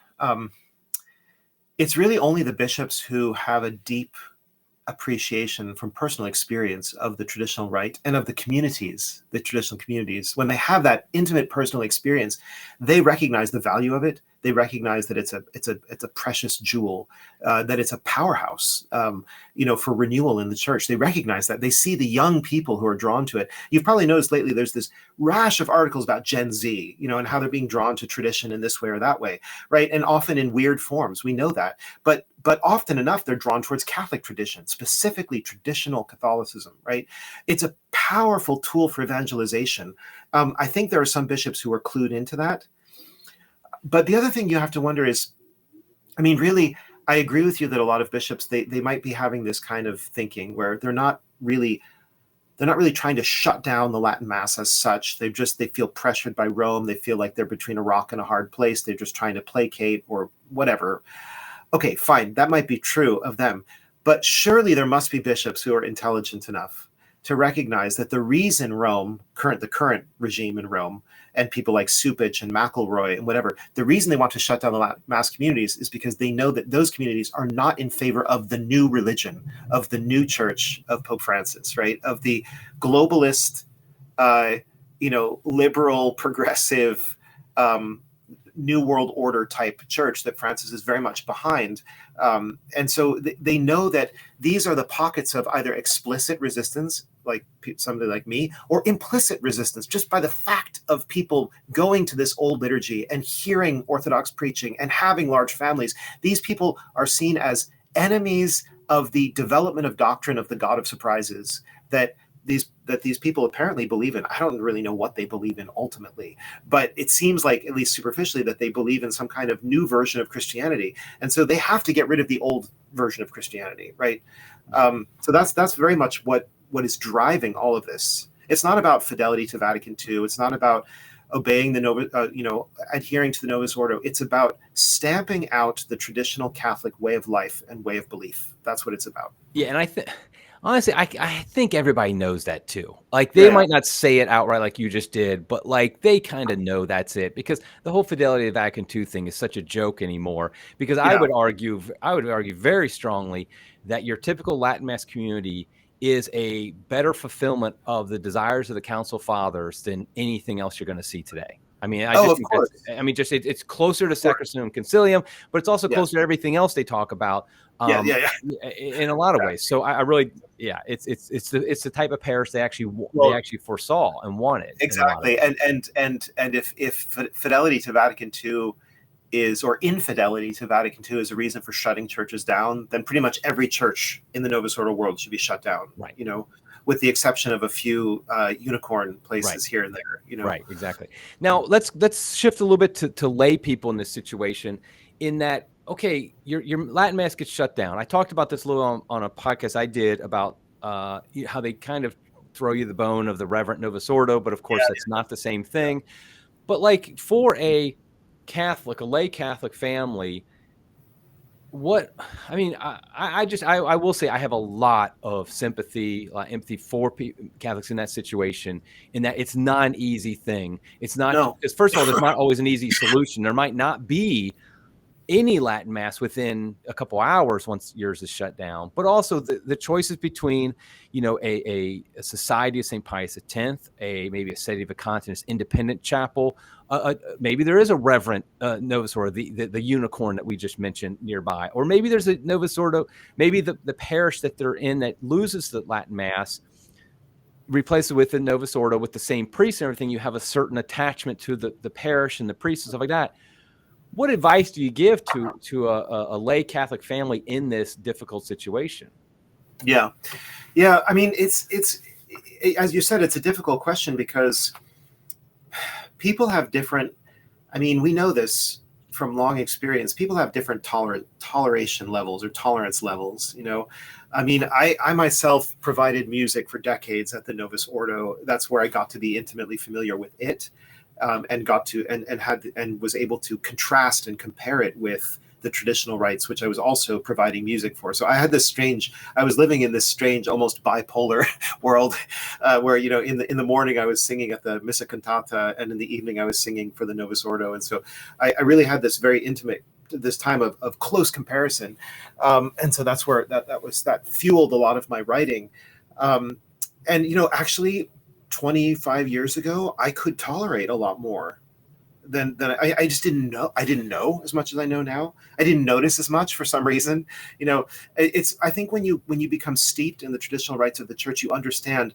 it's really only the bishops who have a deep appreciation from personal experience of the traditional rite and of the traditional communities. When they have that intimate personal experience, they recognize the value of it. They recognize that it's a precious jewel, that it's a powerhouse, for renewal in the church. They recognize that. They see the young people who are drawn to it. You've probably noticed lately there's this rash of articles about Gen Z, and how they're being drawn to tradition in this way or that way, right? And often in weird forms. We know that, but often enough they're drawn towards Catholic tradition, specifically traditional Catholicism, right? It's a powerful tool for evangelization. I think there are some bishops who are clued into that. But the other thing you have to wonder is, really, I agree with you that a lot of bishops, they might be having this kind of thinking where they're not really trying to shut down the Latin Mass as such. They feel pressured by Rome. They feel like they're between a rock and a hard place. They're just trying to placate or whatever. Okay, fine. That might be true of them. But surely there must be bishops who are intelligent enough to recognize that the reason the current regime in Rome, and people like Supich and McElroy and whatever, the reason they want to shut down the Latin Mass communities is because they know that those communities are not in favor of the new religion, of the new church of Pope Francis, right? Of the globalist, liberal, progressive, New World Order type church that Francis is very much behind. And so they know that these are the pockets of either explicit resistance, like somebody like me, or implicit resistance, just by the fact of people going to this old liturgy and hearing Orthodox preaching and having large families. These people are seen as enemies of the development of doctrine of the God of surprises that these people apparently believe in. I don't really know what they believe in ultimately, but it seems like, at least superficially, that they believe in some kind of new version of Christianity. And so they have to get rid of the old version of Christianity, right? So that's very much what is driving all of this. It's not about fidelity to Vatican II. It's not about obeying adhering to the Novus Ordo. It's about stamping out the traditional Catholic way of life and way of belief. That's what it's about. Yeah, and I think, honestly, I think everybody knows that too. Like they might not say it outright like you just did, but like they kind of know that's it, because the whole fidelity to Vatican II thing is such a joke anymore. Because I would argue very strongly that your typical Latin Mass community is a better fulfillment of the desires of the Council Fathers than anything else you're going to see today. I mean, it's closer to Sacrosanctum Concilium, but it's also closer to everything else they talk about. In a lot of ways. So I really, it's the type of parish they actually foresaw and wanted. Exactly. And if fidelity to Vatican II or infidelity to Vatican II is a reason for shutting churches down, then pretty much every church in the Novus Ordo world should be shut down. Right. With the exception of a few unicorn places here and there. Right. Exactly. Now let's shift a little bit to lay people in this situation, in that, okay, your Latin Mass gets shut down. I talked about this a little on a podcast I did about how they kind of throw you the bone of the Reverend Novus Ordo, but of course that's not the same thing. But like for a lay Catholic family, I will say I have a lot of sympathy, empathy for Catholics in that situation, in that it's not an easy thing. It's not, because first of all, there's not always an easy solution. There might not be any Latin Mass within a couple hours once yours is shut down, but also the choices between, a Society of St. Pius X, maybe a City of a Continent's independent chapel, maybe there is a Reverend Novus Ordo, the unicorn that we just mentioned nearby, or maybe there's a Novus Ordo, maybe the parish that they're in that loses the Latin Mass replace it with the Novus Ordo with the same priest and everything, you have a certain attachment to the parish and the priest and stuff like that. What advice do you give to a lay Catholic family in this difficult situation? Yeah. I mean, it's as you said, it's a difficult question because people have different. I mean, we know this from long experience. People have different toleration levels or tolerance levels. I mean, I myself provided music for decades at the Novus Ordo. That's where I got to be intimately familiar with it, and got to and was able to contrast and compare it with the traditional rites, which I was also providing music for. So I was living in this strange, almost bipolar world, where, in the morning I was singing at the Missa Cantata, and in the evening I was singing for the Novus Ordo. And so I really had this very intimate, this time of close comparison. And so that's where that fueled a lot of my writing. And, actually 25 years ago, I could tolerate a lot more than I just didn't know. I didn't know as much as I know now. I didn't notice as much for some reason. I think when you become steeped in the traditional rites of the church, you understand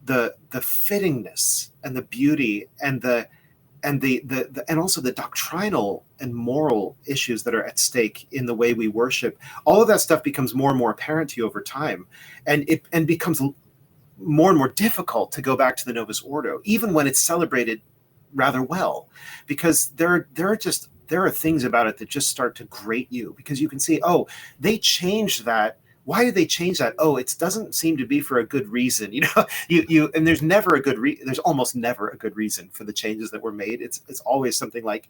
the fittingness and the beauty and and also the doctrinal and moral issues that are at stake in the way we worship. All of that stuff becomes more and more apparent to you over time, and becomes more and more difficult to go back to the Novus Ordo, even when it's celebrated rather well, because there are things about it that just start to grate you, because you can see, oh, they changed that. Why did they change that? Oh, it doesn't seem to be for a good reason. And there's never a good there's almost never a good reason for the changes that were made. It's always something like,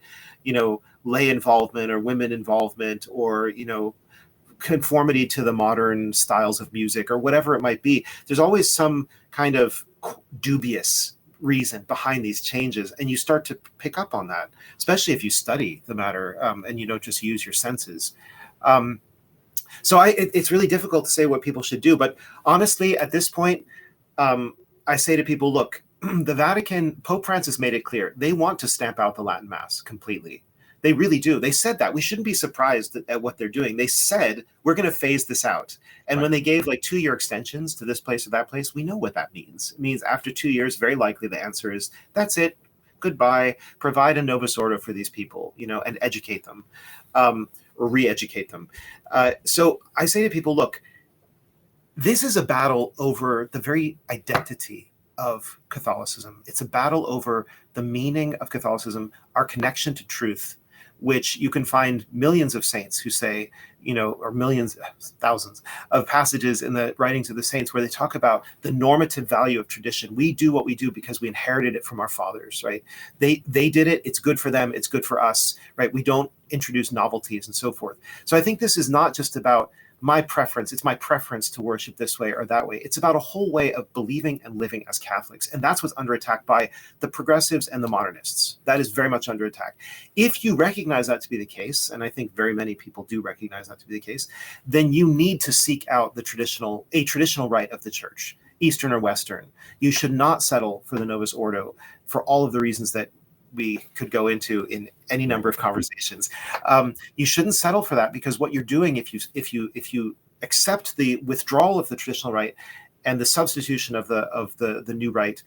lay involvement or women involvement, or, conformity to the modern styles of music, or whatever it might be. There's always some kind of dubious reason behind these changes, and you start to pick up on that, especially if you study the matter, and you don't just use your senses. So it's really difficult to say what people should do, but honestly, at this point, I say to people, look, the Vatican, Pope Francis made it clear they want to stamp out the Latin Mass completely. They really do. They said that. We shouldn't be surprised at what they're doing. They said, we're going to phase this out. And When they gave 2-year extensions to this place or that place, we know what that means. It means after 2 years, very likely the answer is, that's it. Goodbye. Provide a Novus Ordo for these people, and educate them, or re-educate them. So I say to people, look, this is a battle over the very identity of Catholicism. It's a battle over the meaning of Catholicism, our connection to truth, which you can find millions of saints who say, or millions, thousands of passages in the writings of the saints where they talk about the normative value of tradition. We do what we do because we inherited it from our fathers, right? They did it. It's good for them. It's good for us, right? We don't introduce novelties and so forth. So I think this is not just about my preference. It's my preference to worship this way or that way. It's about a whole way of believing and living as Catholics. And that's what's under attack by the progressives and the modernists. That is very much under attack. If you recognize that to be the case, and I think very many people do recognize that to be the case, then you need to seek out a traditional rite of the church, Eastern or Western. You should not settle for the Novus Ordo for all of the reasons that we could go into in any number of conversations. You shouldn't settle for that, because what you're doing, if you accept the withdrawal of the traditional rite and the substitution of the new rite,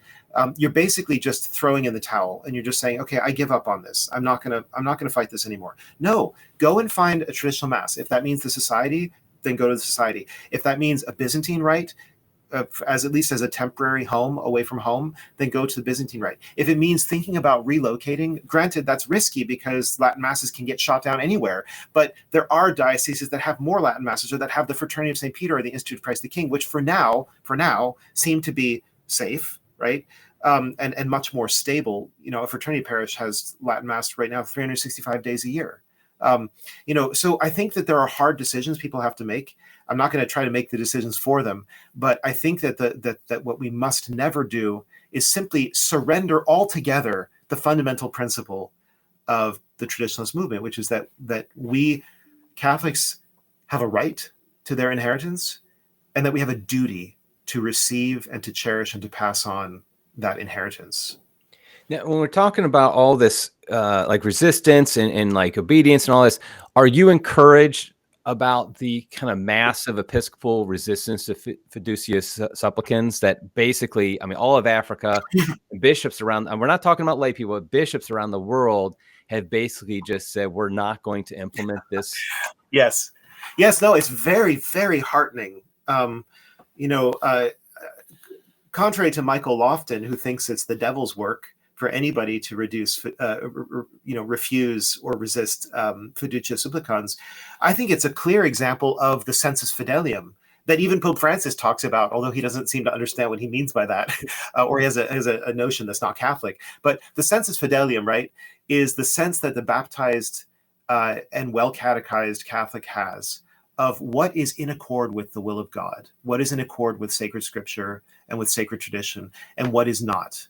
you're basically just throwing in the towel, and you're just saying, okay, I give up on this. I'm not gonna fight this anymore. No, go and find a traditional mass. If that means the society, then go to the society. If that means a Byzantine rite, as at least as a temporary home away from home, then go to the Byzantine rite. If it means thinking about relocating, granted, that's risky because Latin masses can get shot down anywhere, but there are dioceses that have more Latin masses, or that have the Fraternity of St. Peter or the Institute of Christ the King, which for now seem to be safe, right? And much more stable. A fraternity parish has Latin mass right now 365 days a year. So I think that there are hard decisions people have to make. I'm not going to try to make the decisions for them, but I think that that what we must never do is simply surrender altogether the fundamental principle of the traditionalist movement, which is that we Catholics have a right to their inheritance, and that we have a duty to receive and to cherish and to pass on that inheritance. Now, when we're talking about all this, like resistance and like obedience and all this, are you encouraged about the kind of massive Episcopal resistance to fiducious supplicans that basically, I mean, all of Africa, bishops around, and we're not talking about lay people, but bishops around the world have basically just said, we're not going to implement this. Yes. No, it's very, very heartening. You know, contrary to Michael Lofton, who thinks it's the devil's work for anybody to refuse or resist fiducia supplicans, I think it's a clear example of the sensus fidelium that even Pope Francis talks about, although he doesn't seem to understand what he means by that, or he has a notion that's not Catholic. But the sensus fidelium, right, is the sense that the baptized and well-catechized Catholic has of what is in accord with the will of God, what is in accord with sacred scripture and with sacred tradition, and what is not.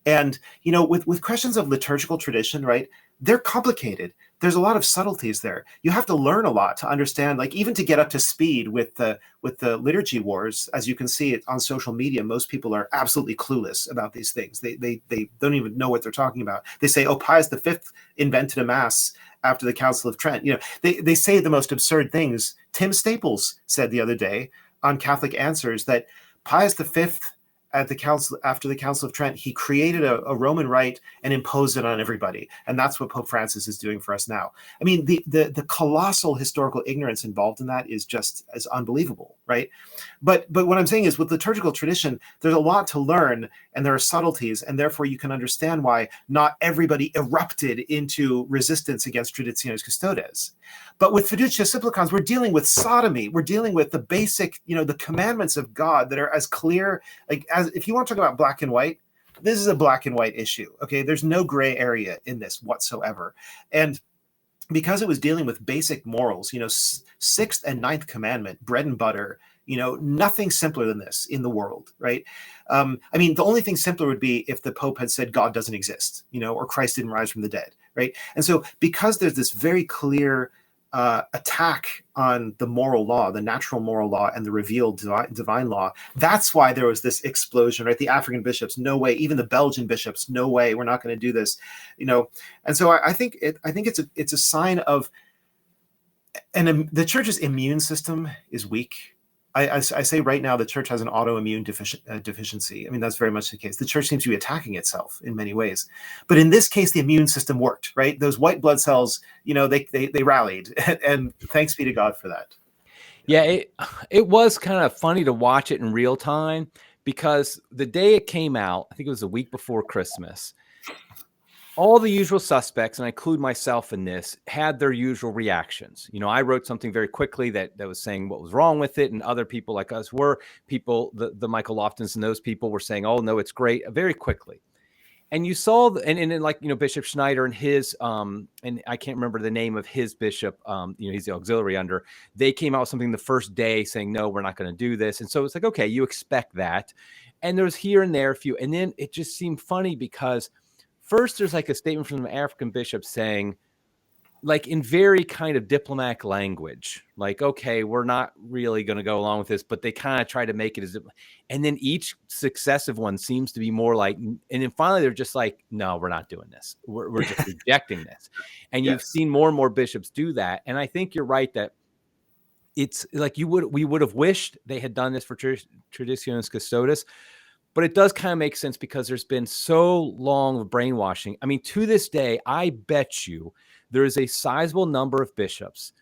And, you know, with questions of liturgical tradition, right, they're complicated. There's a lot of subtleties there. You have to learn a lot to understand, like, even to get up to speed with the liturgy wars. As you can see it on social media, most people are absolutely clueless about these things. They don't even know what they're talking about. They say, oh, Pius V invented a mass after the Council of Trent. You know, they say the most absurd things. Tim Staples said the other day on Catholic Answers that Pius V, after the Council of Trent, he created a Roman rite and imposed it on everybody, and that's what Pope Francis is doing for us now. I mean, the colossal historical ignorance involved in that is just as unbelievable, right? But what I'm saying is, with liturgical tradition, there's a lot to learn, and there are subtleties, and therefore you can understand why not everybody erupted into resistance against Traditionis Custodes. But with fiducia supplicans, we're dealing with sodomy. We're dealing with the basic, you know, the commandments of God that are as clear, like, as if you want to talk about black and white, this is a black and white issue. Okay, there's no gray area in this whatsoever. And because it was dealing with basic morals, you know, sixth and ninth commandment, bread and butter, you know, nothing simpler than this in the world, right? I mean, the only thing simpler would be if the Pope had said God doesn't exist, you know, or Christ didn't rise from the dead, right? And so because there's this very clear attack on the moral law, the natural moral law, and the revealed divine law, that's why there was this explosion, right? The African bishops, no way. Even the Belgian bishops, no way. We're not going to do this, you know. And so I think it's a sign of, and the church's immune system is weak. I say right now the church has an autoimmune deficiency. I mean, that's very much the case. The church seems to be attacking itself in many ways. But in this case, the immune system worked, right? Those white blood cells, you know, they rallied. And thanks be to God for that. Yeah, it was kind of funny to watch it in real time, because the day it came out, I think it was a week before Christmas, all the usual suspects, and I include myself in this, had their usual reactions. You know, I wrote something very quickly that was saying what was wrong with it, and other people like us the Michael Loftons and those people were saying, oh, no, it's great, very quickly. And you saw, and then, like, you know, Bishop Schneider and his, and I can't remember the name of his bishop, you know, he's the auxiliary under, they came out with something the first day saying, no, we're not going to do this. And so it's like, okay, you expect that. And there's here and there a few, and then it just seemed funny because first, there's like a statement from the African bishop saying, like, in very kind of diplomatic language, like, okay, we're not really going to go along with this, but they kind of try to make it as, and then each successive one seems to be more like, and then finally they're just like, no, we're not doing this. We're just rejecting this. And Yes. You've seen more and more bishops do that. And I think you're right that it's like we would have wished they had done this for Traditionis Custodes. But it does kind of make sense because there's been so long of brainwashing. I mean, to this day, I bet you there is a sizable number of bishops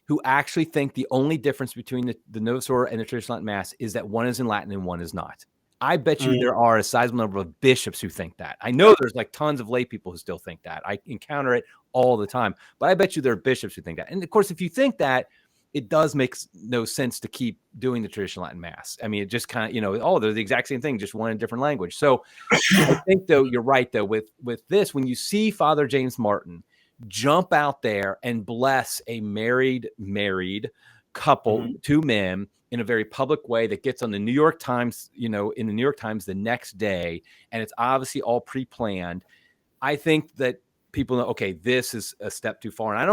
who actually think the only difference between the Novus Ordo and the Traditional Latin Mass is that one is in Latin and one is not. I bet you there are a sizable number of bishops who think that. I know there's like tons of lay people who still think that. I encounter it all the time. But I bet you there are bishops who think that. And of course, if you think that, it does make no sense to keep doing the traditional Latin Mass. I mean, it just kind of, you know, oh, they're the exact same thing, just one in a different language. So I think, though, you're right, though, with this, when you see Father James Martin jump out there and bless a married couple, two men, in a very public way that gets on the New York Times, you know, in the New York Times the next day, and it's obviously all pre-planned, I think that people know, okay, this is a step too far. And I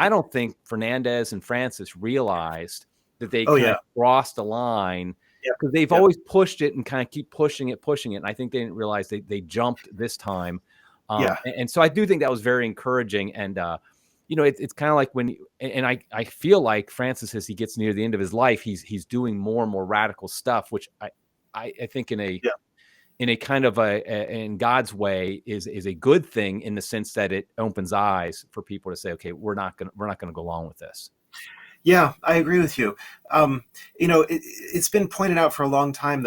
don't think Fernandez and Francis realized that they kind of crossed the line, because they've always pushed it and kind of keep pushing it. And I think they didn't realize they jumped this time. And so I do think that was very encouraging. And it's kind of like and I feel like Francis, as he gets near the end of his life, he's doing more and more radical stuff, which I think in a kind of in God's way is a good thing, in the sense that it opens eyes for people to say, okay, we're not gonna go along with this. Yeah, I agree with you. It's been pointed out for a long time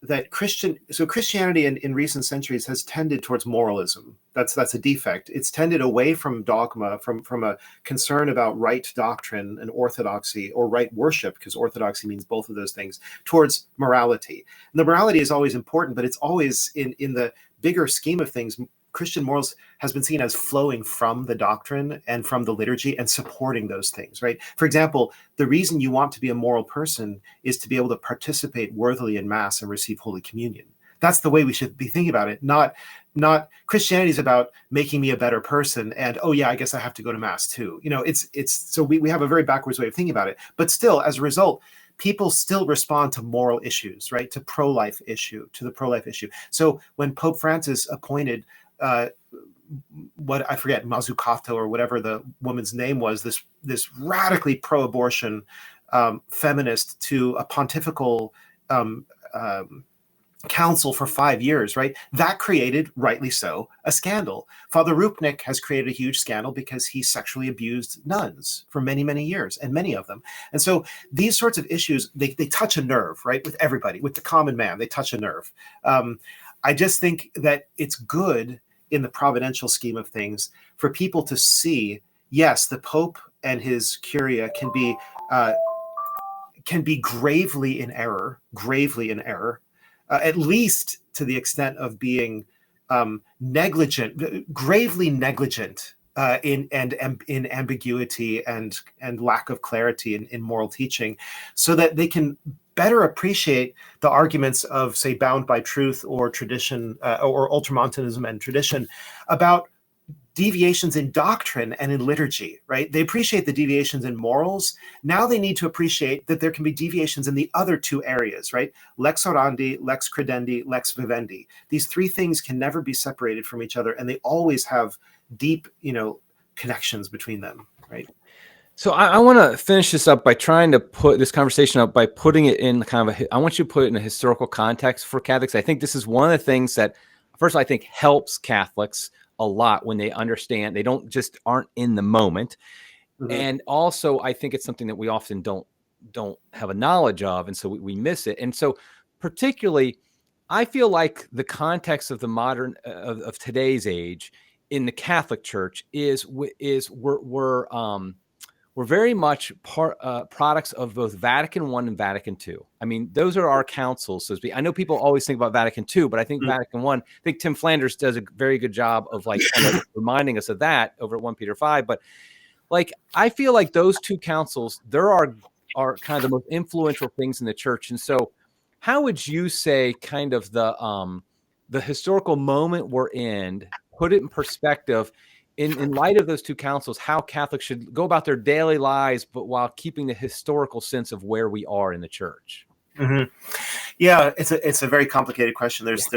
that Christianity in recent centuries has tended towards moralism. That's a defect. It's tended away from dogma, from a concern about right doctrine and orthodoxy, or right worship, because orthodoxy means both of those things, towards morality. And the morality is always important, but it's always in the bigger scheme of things. Christian morals has been seen as flowing from the doctrine and from the liturgy and supporting those things, right? For example, the reason you want to be a moral person is to be able to participate worthily in Mass and receive Holy Communion. That's the way we should be thinking about it. Not Christianity is about making me a better person, and oh yeah, I guess I have to go to Mass too. It's so we have a very backwards way of thinking about it. But still, as a result, people still respond to moral issues, right? To the pro-life issue. So when Pope Francis appointed what I forget, Mazzucato or whatever the woman's name was, this radically pro-abortion feminist, to a pontifical council for 5 years, right? That created, rightly so, a scandal. Father Rupnik has created a huge scandal because he sexually abused nuns for many, many years, and many of them. And so these sorts of issues, they touch a nerve, right? With everybody, with the common man, they touch a nerve. I just think that it's good in the providential scheme of things for people to see, yes, the Pope and his curia can be gravely in error, at least to the extent of being gravely negligent in ambiguity and lack of clarity in moral teaching, so that they can better appreciate the arguments of, say, Bound by Truth or tradition, or Ultramontanism and tradition, about deviations in doctrine and in liturgy, right? They appreciate the deviations in morals. Now they need to appreciate that there can be deviations in the other two areas, right? Lex orandi, lex credendi, lex vivendi. These three things can never be separated from each other, and they always have deep, connections between them, right? So I want to finish this up by trying to put this conversation up by putting it in kind of I want you to put it in a historical context for Catholics. I think this is one of the things that, first, I think helps Catholics a lot when they understand, they aren't in the moment. Mm-hmm. And also, I think it's something that we often don't have a knowledge of, and so we miss it. And so, particularly, I feel like the context of the modern of today's age in the Catholic Church is we're very much products of both Vatican I and Vatican II. I mean, those are our councils, so to speak. I know people always think about Vatican II, but I think Vatican I think Tim Flanders does a very good job of kind of reminding us of that over at 1 Peter 5. But I feel like those two councils, there are kind of the most influential things in the church. And so how would you say kind of the historical moment we're in, put it in perspective, in light of those two councils, how Catholics should go about their daily lives, but while keeping the historical sense of where we are in the church? Mm-hmm. Yeah, it's a very complicated question. There's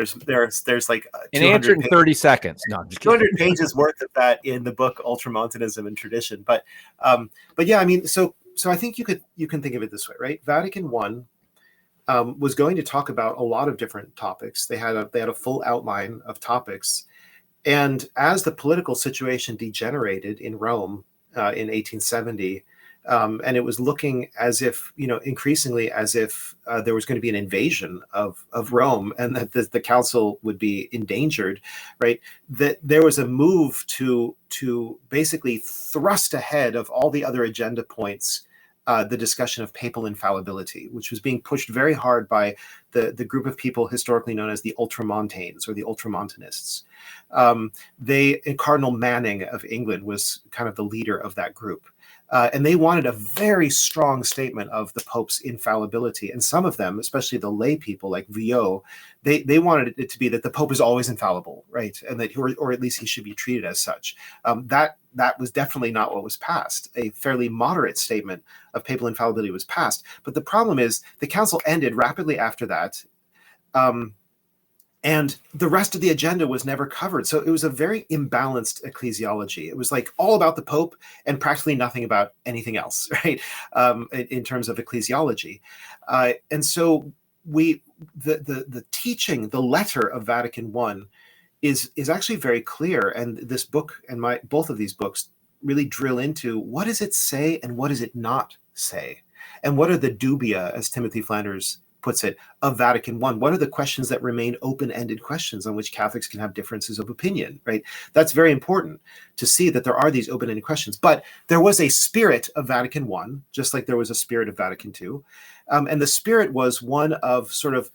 like an answer in 30 seconds. No, 200 pages worth of that in the book Ultramontanism and Tradition. But yeah, I mean, so I think you can think of it this way, right? Vatican I was going to talk about a lot of different topics. They had a full outline of topics. And as the political situation degenerated in Rome in 1870, and it was looking as if, increasingly as if there was going to be an invasion of Rome, and that the council would be endangered, right? That there was a move to basically thrust ahead of all the other agenda points the discussion of papal infallibility, which was being pushed very hard by the group of people historically known as the Ultramontanes or the Ultramontanists. Cardinal Manning of England was kind of the leader of that group. And they wanted a very strong statement of the Pope's infallibility. And some of them, especially the lay people like Villot, they wanted it to be that the Pope is always infallible, right? And that, or at least he should be treated as such. That was definitely not what was passed. A fairly moderate statement of papal infallibility was passed. But the problem is the council ended rapidly after that. And the rest of the agenda was never covered. So it was a very imbalanced ecclesiology. It was like all about the Pope and practically nothing about anything else, right? In terms of ecclesiology. And so the teaching, the letter of Vatican I is actually very clear. And this book and both of these books really drill into what does it say and what does it not say? And what are the dubia, as Timothy Flanders puts it, of Vatican I? What are the questions that remain open-ended questions on which Catholics can have differences of opinion, right? That's very important to see that there are these open-ended questions. But there was a spirit of Vatican I, just like there was a spirit of Vatican II. And the spirit was one of sort of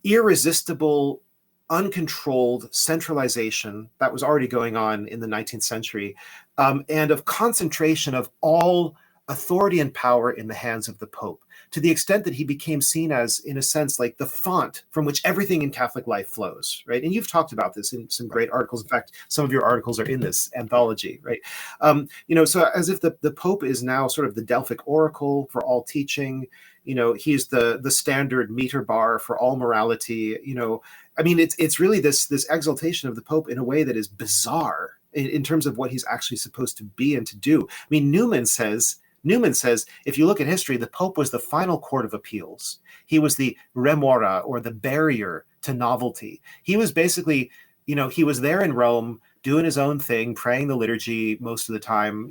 irresistible, uncontrolled centralization that was already going on in the 19th century, and of concentration of all authority and power in the hands of the Pope, to the extent that he became seen as, in a sense, like the font from which everything in Catholic life flows, right? And you've talked about this in some great articles. In fact, some of your articles are in this anthology, right? So as if the Pope is now sort of the Delphic oracle for all teaching. He's the standard meter bar for all morality. It's really this exaltation of the Pope in a way that is bizarre in terms of what he's actually supposed to be and to do. I mean, Newman says, if you look at history, the Pope was the final court of appeals. He was the remora, or the barrier to novelty. He was basically, he was there in Rome doing his own thing, praying the liturgy most of the time.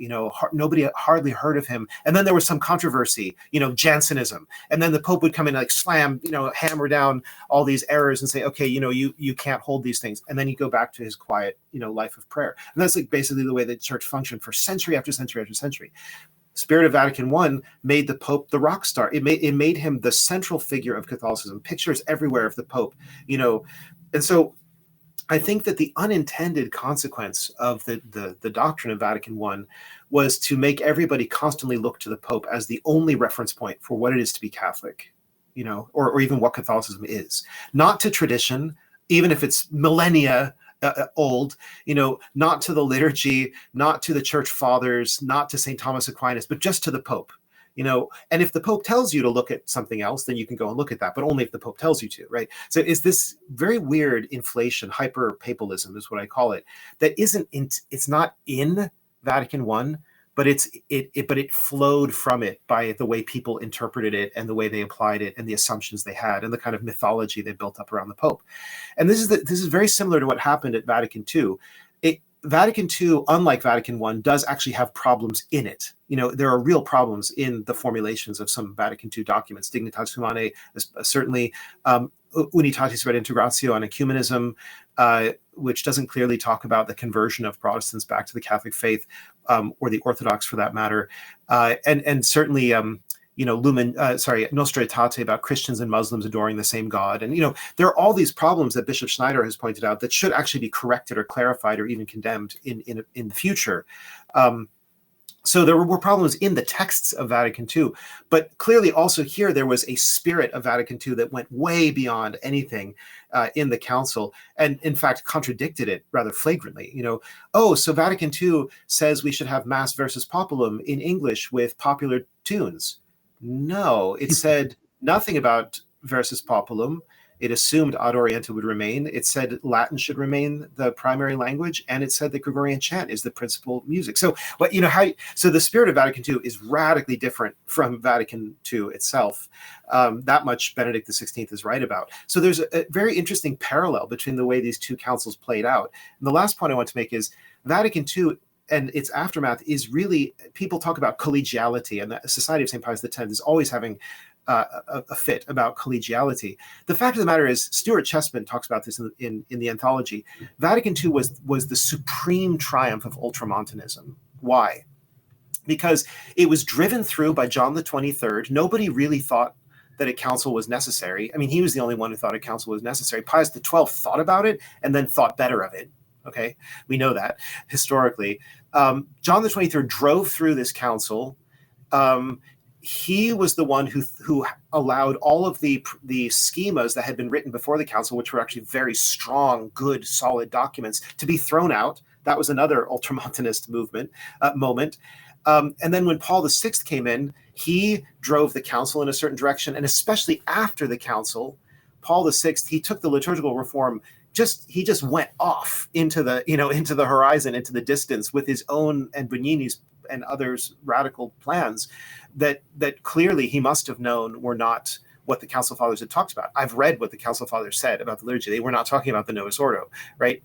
Nobody hardly heard of him. And then there was some controversy, Jansenism. And then the Pope would come in and slam, hammer down all these errors and say, okay, you can't hold these things. And then he'd go back to his quiet, life of prayer. And that's basically the way the church functioned for century after century after century. Spirit of Vatican I made the Pope the rock star. It made him the central figure of Catholicism. Pictures everywhere of the Pope, and so I think that the unintended consequence of the doctrine of Vatican I was to make everybody constantly look to the Pope as the only reference point for what it is to be Catholic, or even what Catholicism is. Not to tradition, even if it's millennia old, not to the liturgy, not to the church fathers, not to St. Thomas Aquinas, but just to the Pope. And if the Pope tells you to look at something else, then you can go and look at that, but only if the Pope tells you to, right? So it's this very weird inflation, hyper-papalism is what I call it, that it's not in Vatican I, but it flowed from it by the way people interpreted it and the way they applied it and the assumptions they had and the kind of mythology they built up around the Pope. And this is very similar to what happened at Vatican II. Vatican II, unlike Vatican I, does actually have problems in it. There are real problems in the formulations of some Vatican II documents. Dignitatis Humanae, certainly, Unitatis Redintegratio on ecumenism, which doesn't clearly talk about the conversion of Protestants back to the Catholic faith, or the Orthodox for that matter, and certainly. Nostra Aetate, about Christians and Muslims adoring the same God. And, there are all these problems that Bishop Schneider has pointed out that should actually be corrected or clarified or even condemned in the future. So there were problems in the texts of Vatican II, but clearly also here there was a spirit of Vatican II that went way beyond anything in the council, and in fact contradicted it rather flagrantly. So Vatican II says we should have Mass versus Populum in English with popular tunes. No, it said nothing about versus populum. It assumed Ad Orientem would remain. It said Latin should remain the primary language, and it said that Gregorian chant is the principal music. So, so the spirit of Vatican II is radically different from Vatican II itself. That much Benedict XVI is right about. So there's a very interesting parallel between the way these two councils played out. And the last point I want to make is Vatican II and its aftermath is really, people talk about collegiality, and the Society of St. Pius X is always having a fit about collegiality. The fact of the matter is, Stuart Chessman talks about this in the anthology. Vatican II was the supreme triumph of Ultramontanism. Why? Because it was driven through by John the 23rd. Nobody really thought that a council was necessary. I mean, he was the only one who thought a council was necessary. Pius XII thought about it and then thought better of it. Okay, we know that historically. John the 23rd drove through this council. He was the one who allowed all of the schemas that had been written before the council, which were actually very strong, good, solid documents, to be thrown out. That was another Ultramontanist moment. And then when Paul VI came in, he drove the council in a certain direction, and especially after the council, Paul VI, he took the liturgical reform he just went off into the, into the horizon, into the distance with his own and Bugnini's and others' radical plans that clearly he must have known were not what the Council Fathers had talked about. I've read what the Council Fathers said about the liturgy. They were not talking about the Novus Ordo, right?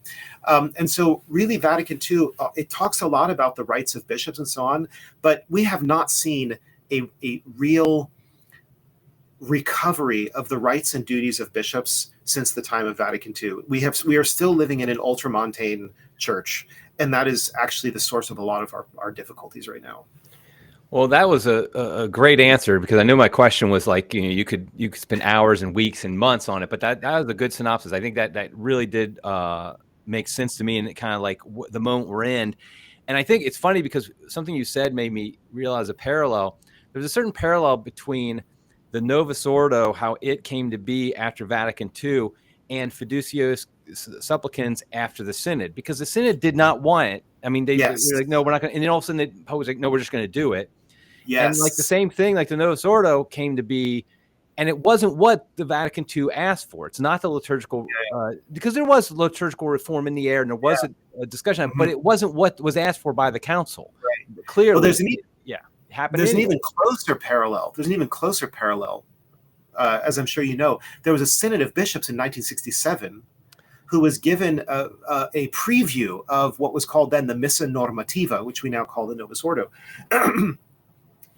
And so really Vatican II, it talks a lot about the rights of bishops and so on, but we have not seen a real recovery of the rights and duties of bishops since the time of Vatican II. We are still living in an ultramontane church, and that is actually the source of a lot of our difficulties right now. Well, that was a great answer, because I knew my question was like, you could spend hours and weeks and months on it, but that was a good synopsis. I think that really did make sense to me, and it kind of like the moment we're in. And I think it's funny because something you said made me realize a parallel. There's a certain parallel between the Novus Ordo, how it came to be after Vatican II, and Fiducios Supplicans after the Synod, because the Synod did not want it. I mean, they were like, no, we're not going to. And then all of a sudden, the Pope was like, no, we're just going to do it. Yes. And like the same thing, like the Novus Ordo came to be, and it wasn't what the Vatican II asked for. It's not the liturgical, because there was liturgical reform in the air, and there was a discussion, but it wasn't what was asked for by the council. Right. Clearly, well, there's an even closer parallel. There's an even closer parallel, as I'm sure you know. There was a Synod of Bishops in 1967 who was given a preview of what was called then the Missa Normativa, which we now call the Novus Ordo.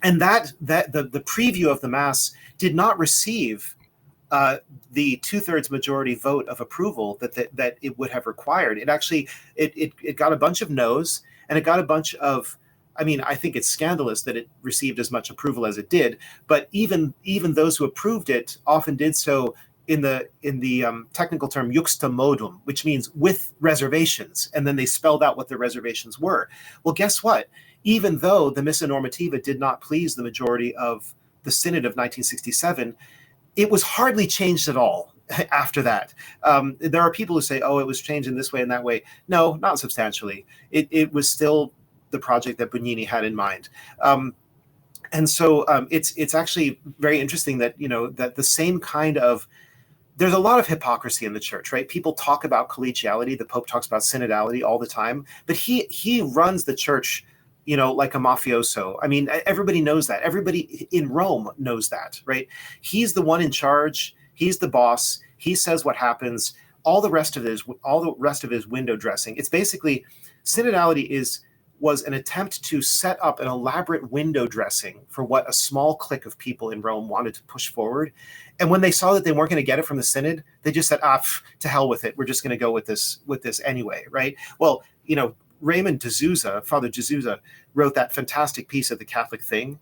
And that the preview of the Mass did not receive the 2/3 majority vote of approval that it would have required. It actually it got a bunch of no's, and it got a bunch of. I mean, I think it's scandalous that it received as much approval as it did. But even those who approved it often did so in the technical term juxta modum, which means with reservations, and then they spelled out what the reservations were. Well, guess what? Even though the Missa Normativa did not please the majority of the Synod of 1967, it was hardly changed at all after that. There are people who say, oh, it was changed in this way and that way. No, not substantially. It was still the project that Bugnini had in mind. And so it's actually very interesting that, that the same kind of, there's a lot of hypocrisy in the church, right? People talk about collegiality. The Pope talks about synodality all the time, but he runs the church, like a mafioso. I mean, everybody knows that. Everybody in Rome knows that, right? He's the one in charge. He's the boss. He says what happens. All the rest of it is window dressing. It's basically, synodality was an attempt to set up an elaborate window dressing for what a small clique of people in Rome wanted to push forward. And when they saw that they weren't going to get it from the Synod, they just said, to hell with it. We're just going to go with this anyway, right? Well, Raymond D'Souza, Father D'Souza, wrote that fantastic piece of The Catholic Thing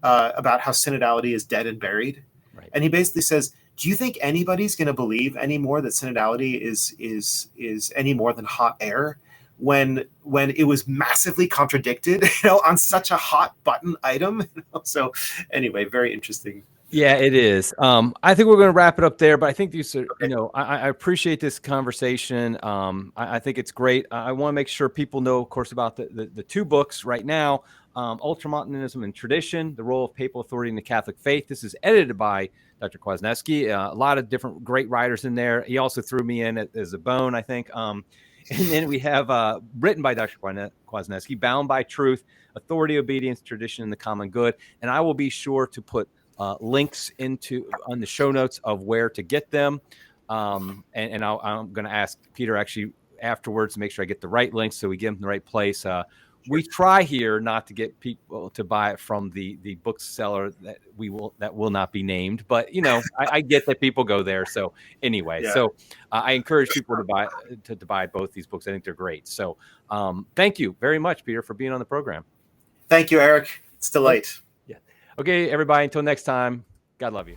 about how synodality is dead and buried. Right. And he basically says, do you think anybody's going to believe anymore that synodality is any more than hot air? When it was massively contradicted, on such a hot button item. So anyway, very interesting. Yeah, it is. I think we're going to wrap it up there, but I think these are, I appreciate this conversation. I think it's great. I want to make sure people know, of course, about the two books right now, Ultramontanism and Tradition, The Role of Papal Authority in the Catholic Faith. This is edited by Dr. Kwasniewski. A lot of different great writers in there. He also threw me in as a bone, I think. And then we have written by Dr. Kwasniewski, Bound by Truth, Authority, Obedience, Tradition, and the Common Good. And I will be sure to put links on the show notes of where to get them. And I'm going to ask Peter actually afterwards to make sure I get the right links so we get them in the right place. We try here not to get people to buy it from the bookseller that will not be named, but I get that people go there. So anyway, so I encourage people to buy both these books. I think they're great. So thank you very much, Peter, for being on the program. Thank you, Eric. It's a delight. Yeah. Okay, everybody. Until next time. God love you.